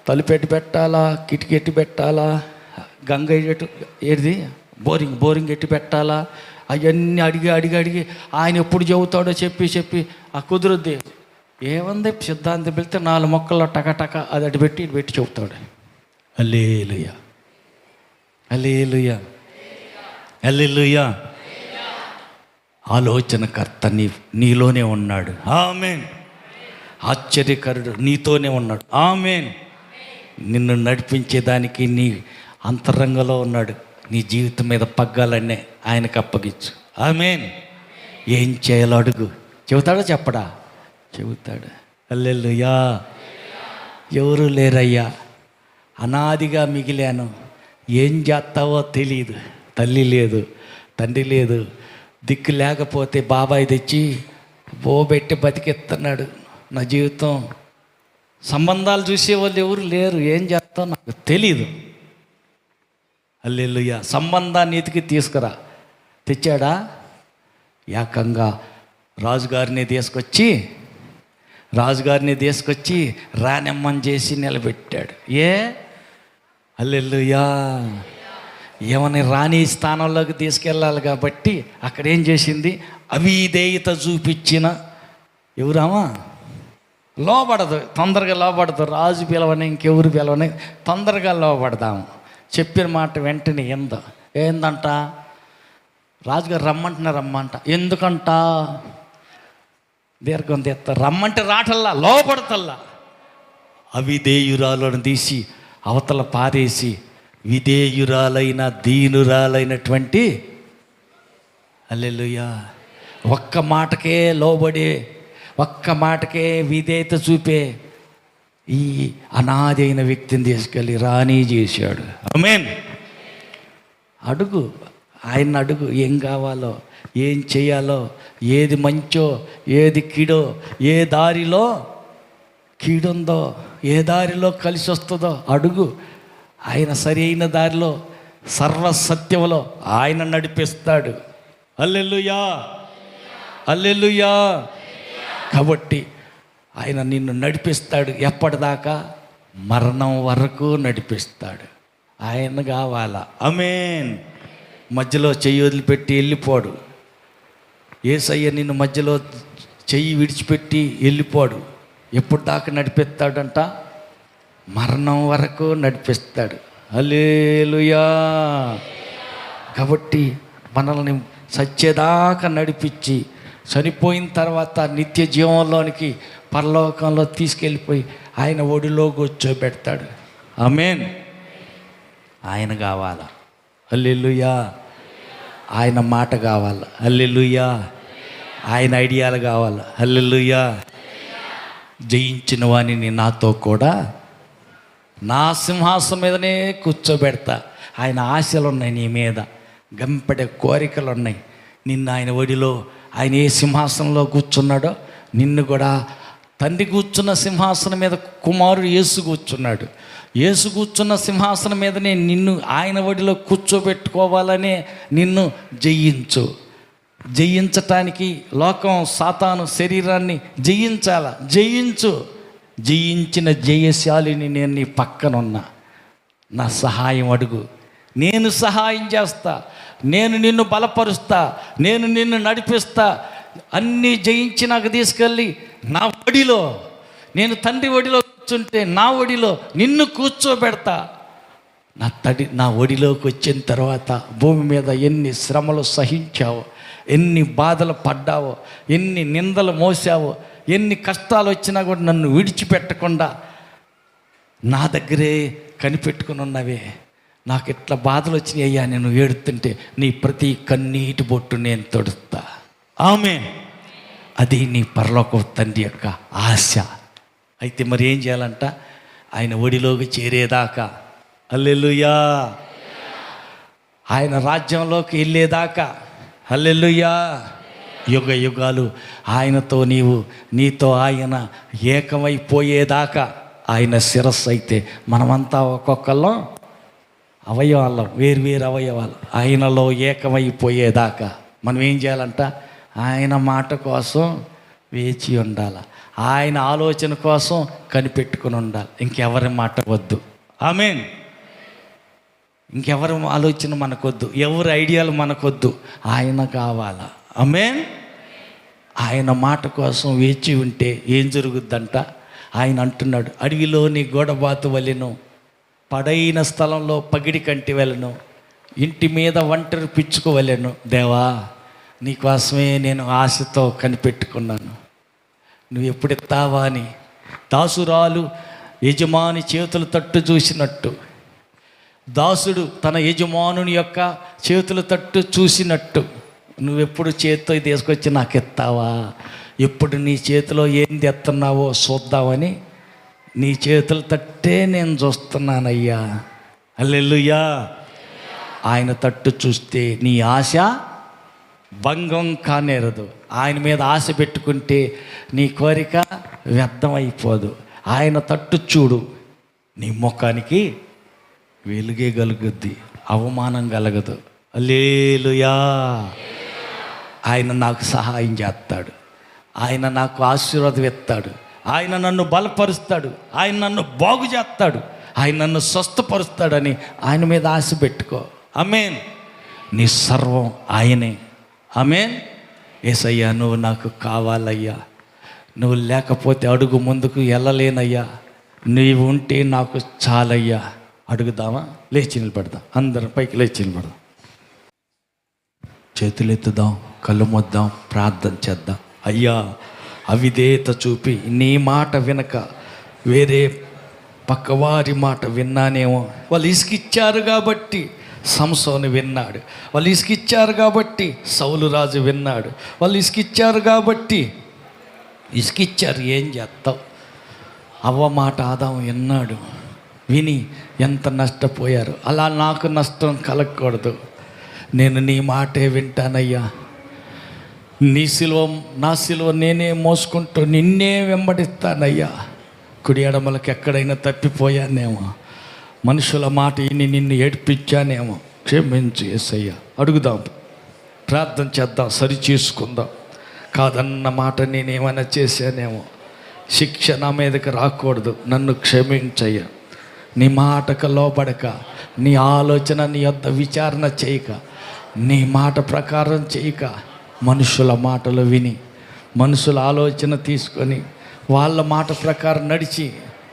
తలుపెట్టి పెట్టాలా, కిటికీ ఎట్టి పెట్టాలా, గంగ ఎటు, ఏది బోరింగ్ ఎట్టి పెట్టాలా, అవన్నీ అడిగి ఆయన ఎప్పుడు చెబుతాడో చెప్పి ఆ కుదురుద్ది. ఏముంది, సిద్ధాంతం వెళ్తే 4 మొక్కల్లో టక అది అటు పెట్టి ఇటు పెట్టి చెబుతాడు. హల్లెలూయా, హల్లెలూయా, హల్లెలూయా. ఆలోచనకర్త నీలోనే ఉన్నాడు. ఆమేన్. ఆశ్చర్యకరుడు నీతోనే ఉన్నాడు. ఆమేన్. నిన్ను నడిపించేదానికి నీ అంతరంగంలో ఉన్నాడు. నీ జీవితం మీద పగ్గాలన్నీ ఆయనకు అప్పగించు. ఆమేన్. ఏం చేయాలో అడుగు. చెబుతాడా చెప్పడా? చెబుతాడు. హల్లెలూయా. ఎవరు లేరయ్యా, అనాదిగా మిగిలాను, ఏం చేస్తావో తెలియదు. తల్లి లేదు, తండ్రి లేదు, దిక్కు లేకపోతే బాబాయ్ తెచ్చి బోబెట్టి బతికెత్తున్నాడు నా జీవితం. సంబంధాలు చూసేవాళ్ళు ఎవరు లేరు, ఏం చేస్తావు నాకు తెలీదు. హల్లెలూయా. సంబంధాన్ని ఎతికి తీసుకురా. తెచ్చాడా? ఏకంగా రాజుగారిని తీసుకొచ్చి రానమ్మని చేసి నిలబెట్టాడు. హల్లెలూయా. ఏమని రాణి స్థానంలోకి తీసుకెళ్ళాలి కాబట్టి అక్కడ ఏం చేసింది? అవిధేయత చూపించిన ఎవరామా లోపడదు, తొందరగా లోపడదు. రాజు పిలవని, ఇంకెవరు పిలవని, తొందరగా లోపడదాము. చెప్పిన మాట వెంటనే ఏందంట? రాజుగారు రమ్మంట. ఎందుకంట? దీర్ఘం తెస్తా. రమ్మంటే రాటల్లా, లోపడతల్లా. అవిధేయురాలను తీసి అవతల పారేసి విధేయురాలైన దీనురాలైనటువంటి, హల్లెలూయా, ఒక్క మాటకే లోబడే, ఒక్క మాటకే విధేయత చూపే ఈ అనాది అయిన వ్యక్తిని తీసుకెళ్ళి రాణి చేశాడు. ఆమేన్. అడుగు, ఆయన అడుగు. ఏం కావాలో, ఏం చేయాలో, ఏది మంచో, ఏది కీడో, ఏ దారిలో కీడుందో, ఏ దారిలో కలిసి వస్తుందో అడుగు. ఆయన సరి అయిన దారిలో, సర్వసత్యంలో ఆయన నడిపిస్తాడు. హల్లెలూయా, హల్లెలూయా. కాబట్టి ఆయన నిన్ను నడిపిస్తాడు. ఎప్పటిదాకా? మరణం వరకు నడిపిస్తాడు. ఆయన కావాలా? ఆమేన్. మధ్యలో చెయ్యి వదిలిపెట్టి వెళ్ళిపోడు. యేసయ్య నిన్ను మధ్యలో చెయ్యి విడిచిపెట్టి వెళ్ళిపోడు. ఎప్పుడు దాకా నడిపిస్తాడంట? మరణం వరకు నడిపిస్తాడు. హల్లెలూయా. కాబట్టి మనల్ని సత్యదాకా నడిపించి చనిపోయిన తర్వాత నిత్య జీవంలోనికి, పరలోకంలో తీసుకెళ్ళిపోయి ఆయన ఒడిలో కూర్చోబెడతాడు. ఆమేన్. ఆయన కావాలా? హల్లెలూయా. ఆయన మాట కావాలా? హల్లెలూయా. ఆయన ఐడియాలు కావాలా? హల్లెలూయా. జయించిన వాణిని నాతో కూడా నా సింహాసనం మీదనే కూర్చోబెడతా. ఆయన ఆశలు ఉన్నాయి నీ మీద, గంపెడే కోరికలు ఉన్నాయి. నిన్ను ఆయన ఒడిలో, ఆయన ఏ సింహాసనంలో కూర్చున్నాడో నిన్ను కూడా తండ్రి కూర్చున్న సింహాసనం మీద కుమారుడు యేసు కూర్చున్నాడు. యేసు కూర్చున్న సింహాసనం మీదనే నిన్ను ఆయన ఒడిలో కూర్చోబెట్టుకోవాలనే నిన్ను జయించటానికి లోకం, సాతాను శరీరాన్ని జయించిన జయశాలిని నేను నీ పక్కనున్నా. నా సహాయం అడుగు, నేను సహాయం చేస్తా, నేను నిన్ను బలపరుస్తా, నేను నిన్ను నడిపిస్తా. అన్నీ జయించి నాకు తీసుకెళ్ళి నా ఒడిలో, నేను తండ్రి ఒడిలో కూర్చుంటే నా ఒడిలో నిన్ను కూర్చోబెడతా. నా ఒడిలోకి వచ్చిన తర్వాత భూమి మీద ఎన్ని శ్రమలు సహించావు, ఎన్ని బాధలు పడ్డావో, ఎన్ని నిందలు మోసావో, ఎన్ని కష్టాలు వచ్చినా కూడా నన్ను విడిచిపెట్టకుండా నా దగ్గరే కనిపెట్టుకుని ఉన్నవే. నాకు ఇట్లా బాధలు వచ్చినాయి అయ్యా, నేను ఏడుతుంటే నీ ప్రతి కన్నీటి బొట్టు నేను తొడుస్తా. ఆమేన్. అది నీ పరలోక తండ్రి యొక్క ఆశ. అయితే మరి ఏం చేయాలంట? ఆయన ఒడిలోకి చేరేదాకా, హల్లెలూయా, ఆయన రాజ్యంలోకి వెళ్ళేదాకా, హల్లెలూయా, యుగ యుగాలు ఆయనతో నీతో ఆయన ఏకమైపోయేదాకా. ఆయన శిరస్సు అయితే మనమంతా ఒక్కొక్కళ్ళం అవయవాళ్ళం, వేరు అవయవాలు. ఆయనలో ఏకమైపోయేదాకా మనం ఏం చేయాలంట? ఆయన మాట కోసం వేచి ఉండాలి, ఆయన ఆలోచన కోసం కనిపెట్టుకుని ఉండాలి. ఇంకెవరి మాట వద్దు. ఆమేన్. ఇంకెవరి ఆలోచన మనకొద్దు, ఎవరి ఐడియాలు మనకొద్దు, ఆయన కావాలా. ఆమేన్. ఆయన మాట కోసం వేచి ఉంటే ఏం జరుగుద్దంట? ఆయన అంటున్నాడు, అడవిలోని గోడబాతు వలెను, పడైన స్థలంలో పగిడి కంటి వెళ్ళను, ఇంటి మీద ఒంటరి పిచ్చుకోవలెను. దేవా, నీకోసమే నేను ఆశతో కనిపెట్టుకున్నాను, నువ్వు ఎప్పుడు ఎత్తావా అని. దాసురాలు యజమాని చేతులు తట్టు చూసినట్టు, దాసుడు తన యజమానుని యొక్క చేతుల తట్టు చూసినట్టు, నువ్వెప్పుడు చేతితో తీసుకొచ్చి నాకు ఎత్తావా, ఎప్పుడు నీ చేతిలో ఏంది ఎత్తున్నావో చూద్దామని నీ చేతులు తట్టే నేను చూస్తున్నానయ్యా. హల్లెలూయా. ఆయన తట్టు చూస్తే నీ ఆశ భంగం కానేరదు. ఆయన మీద ఆశ పెట్టుకుంటే నీ కోరిక వ్యర్థమైపోదు. ఆయన తట్టు చూడు, నీ ముఖానికి వెలుగే కలుగుద్ది, అవమానం కలగదు. హల్లెలూయా. ఆయన నాకు సహాయం చేస్తాడు, ఆయన నాకు ఆశీర్వాదం ఇస్తాడు, ఆయన నన్ను బలపరుస్తాడు, ఆయన నన్ను బాగు చేస్తాడు, ఆయన నన్ను స్వస్థపరుస్తాడని ఆయన మీద ఆశ పెట్టుకో. ఆమేన్. నీ సర్వం ఆయనే. ఆమేన్. యేసయ్యా, నువ్వు నాకు కావాలయ్యా, నువ్వు లేకపోతే అడుగు ముందుకు వెళ్ళలేనయ్యా, నీవు ఉంటే నాకు చాలయ్యా. అడుగుదామా? లేచి నిలబడదాం, అందరం పైకి లేచి నిలబడదాం, చేతులు ఎత్తుదాం, కళ్ళు మొద్దాం, ప్రార్థన చేద్దాం. అయ్యా, అవిధేయత చూపి నీ మాట వినక వేరే పక్కవారి మాట విన్నానేమో. వాళ్ళు ఇసుకిచ్చారు కాబట్టి సంసోను విన్నాడు, వాళ్ళు ఇసుకిచ్చారు కాబట్టి సౌలు రాజు విన్నాడు, వాళ్ళు ఇసుకిచ్చారు కాబట్టి ఇసుకిచ్చారు. ఏం చేస్తావు? అవ్వ మాట ఆదాము విన్నాడు, విని ఎంత నష్టపోయారు. అలా నాకు నష్టం కలగకూడదు. నేను నీ మాటే వింటానయ్యా, నీ సిలువ నా సిలువ నేనే మోసుకుంటూ నిన్నే వెంబడిస్తానయ్యా. కుడి ఎడమలకు ఎక్కడైనా తప్పిపోయానేమో, మనుషుల మాట విని నిన్ను ఏడ్పించానేమో, క్షమించు యేసయ్యా. అడుగుదాం, ప్రార్థన చేద్దాం, సరి చేసుకుందాం. కాదన్న మాట నేనేమైనా చేశానేమో, శిక్ష నా మీదకి రాకూడదు, నన్ను క్షమించయ్యా. నీ మాటకు లోబడక, నీ ఆలోచన నీ యొద్ద విచారణ చేయక, నీ మాట ప్రకారం చేయక, మనుషుల మాటలు విని మనుషుల ఆలోచన తీసుకొని వాళ్ళ మాట ప్రకారం నడిచి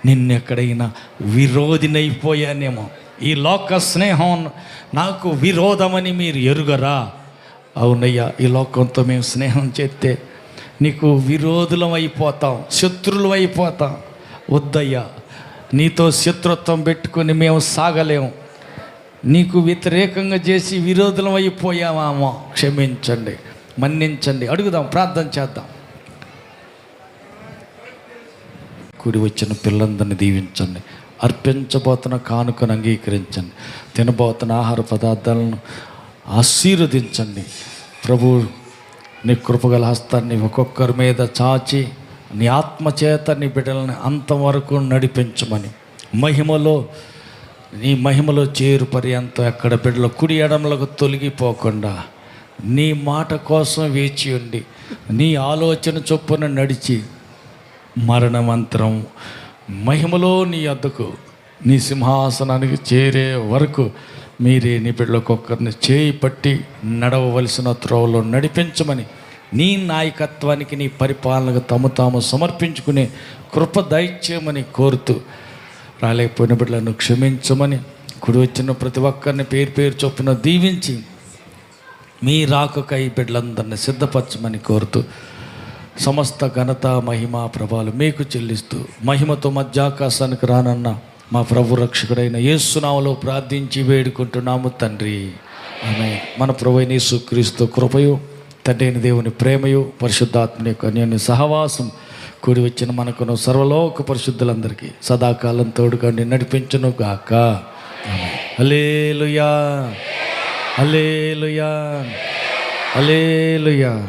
నిన్నెక్కడైనా విరోధినైపోయానేమో. ఈ లోక స్నేహం నాకు విరోధమని మీరు ఎరుగరా? అవునయ్యా, ఈ లోకంతో మేము స్నేహం చేస్తే నీకు విరోధులం అయిపోతాం, శత్రువులు అయిపోతాం. వద్దయ్యా, నీతో శత్రుత్వం పెట్టుకొని మేము సాగలేము. నీకు వ్యతిరేకంగా చేసి విరోధులం అయిపోయామో, క్షమించండి, మన్నించండి. అడుగుదాం, ప్రార్థన చేద్దాం. కూడి వచ్చిన పిల్లలందరినీ దీవించండి, అర్పించబోతున్న కానుకను అంగీకరించండి, తినబోతున్న ఆహార పదార్థాలను ఆశీర్వదించండి. ప్రభు నీ కృపగల హస్తాన్ని ఒక్కొక్కరి మీద చాచి నీ ఆత్మచేత నీ బిడ్డలని అంతవరకు నడిపించమని, నీ మహిమలో చేరు పర్యంతం ఎక్కడ బిడ్డలు కుడి ఎడమలకు తొలగిపోకుండా నీ మాట కోసం వేచి ఉండి నీ ఆలోచన చొప్పున నడిచి మరణమంతరం మహిమలో నీ వద్దకు నీ సింహాసనానికి చేరే వరకు మీరే నీ బిడ్డలకొక్కరిని చేయి పట్టి నడవవలసిన త్రోవలో నడిపించమని, నీ నాయకత్వానికి నీ పరిపాలనకు తాము సమర్పించుకునే కృప దయచేయమని కోరుతూ, రాలేకపోయిన బిడ్డలను క్షమించమని, కుడి వచ్చిన ప్రతి ఒక్కరిని పేరు చొప్పున దీవించి మీ రాకకై బిడ్డలందరినీ సిద్ధపరచమని కోరుతూ సమస్త ఘనత మహిమ ప్రభావాలు మీకు చెల్లిస్తూ మహిమతో మధ్యాకాశానికి రానన్న మా ప్రభు రక్షకుడైన యేసు నామములో ప్రార్థించి వేడుకుంటున్నాము తండ్రి. ఆమేన్. మన ప్రభువైన యేసుక్రీస్తు కృపయు, తండ్రి అయిన దేవుని ప్రేమయు, పరిశుద్ధాత్మ యొక్క అన్యోన్య సహవాసం కూడి వచ్చిన మనకును సర్వలోక పరిశుద్ధులందరికీ సదాకాలం తోడుకండి నడిపించును గాక. హల్లెలూయా, హల్లెలూయా, హల్లెలూయా.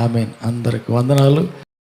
ఆమేన్. అందరికి వందనాలు.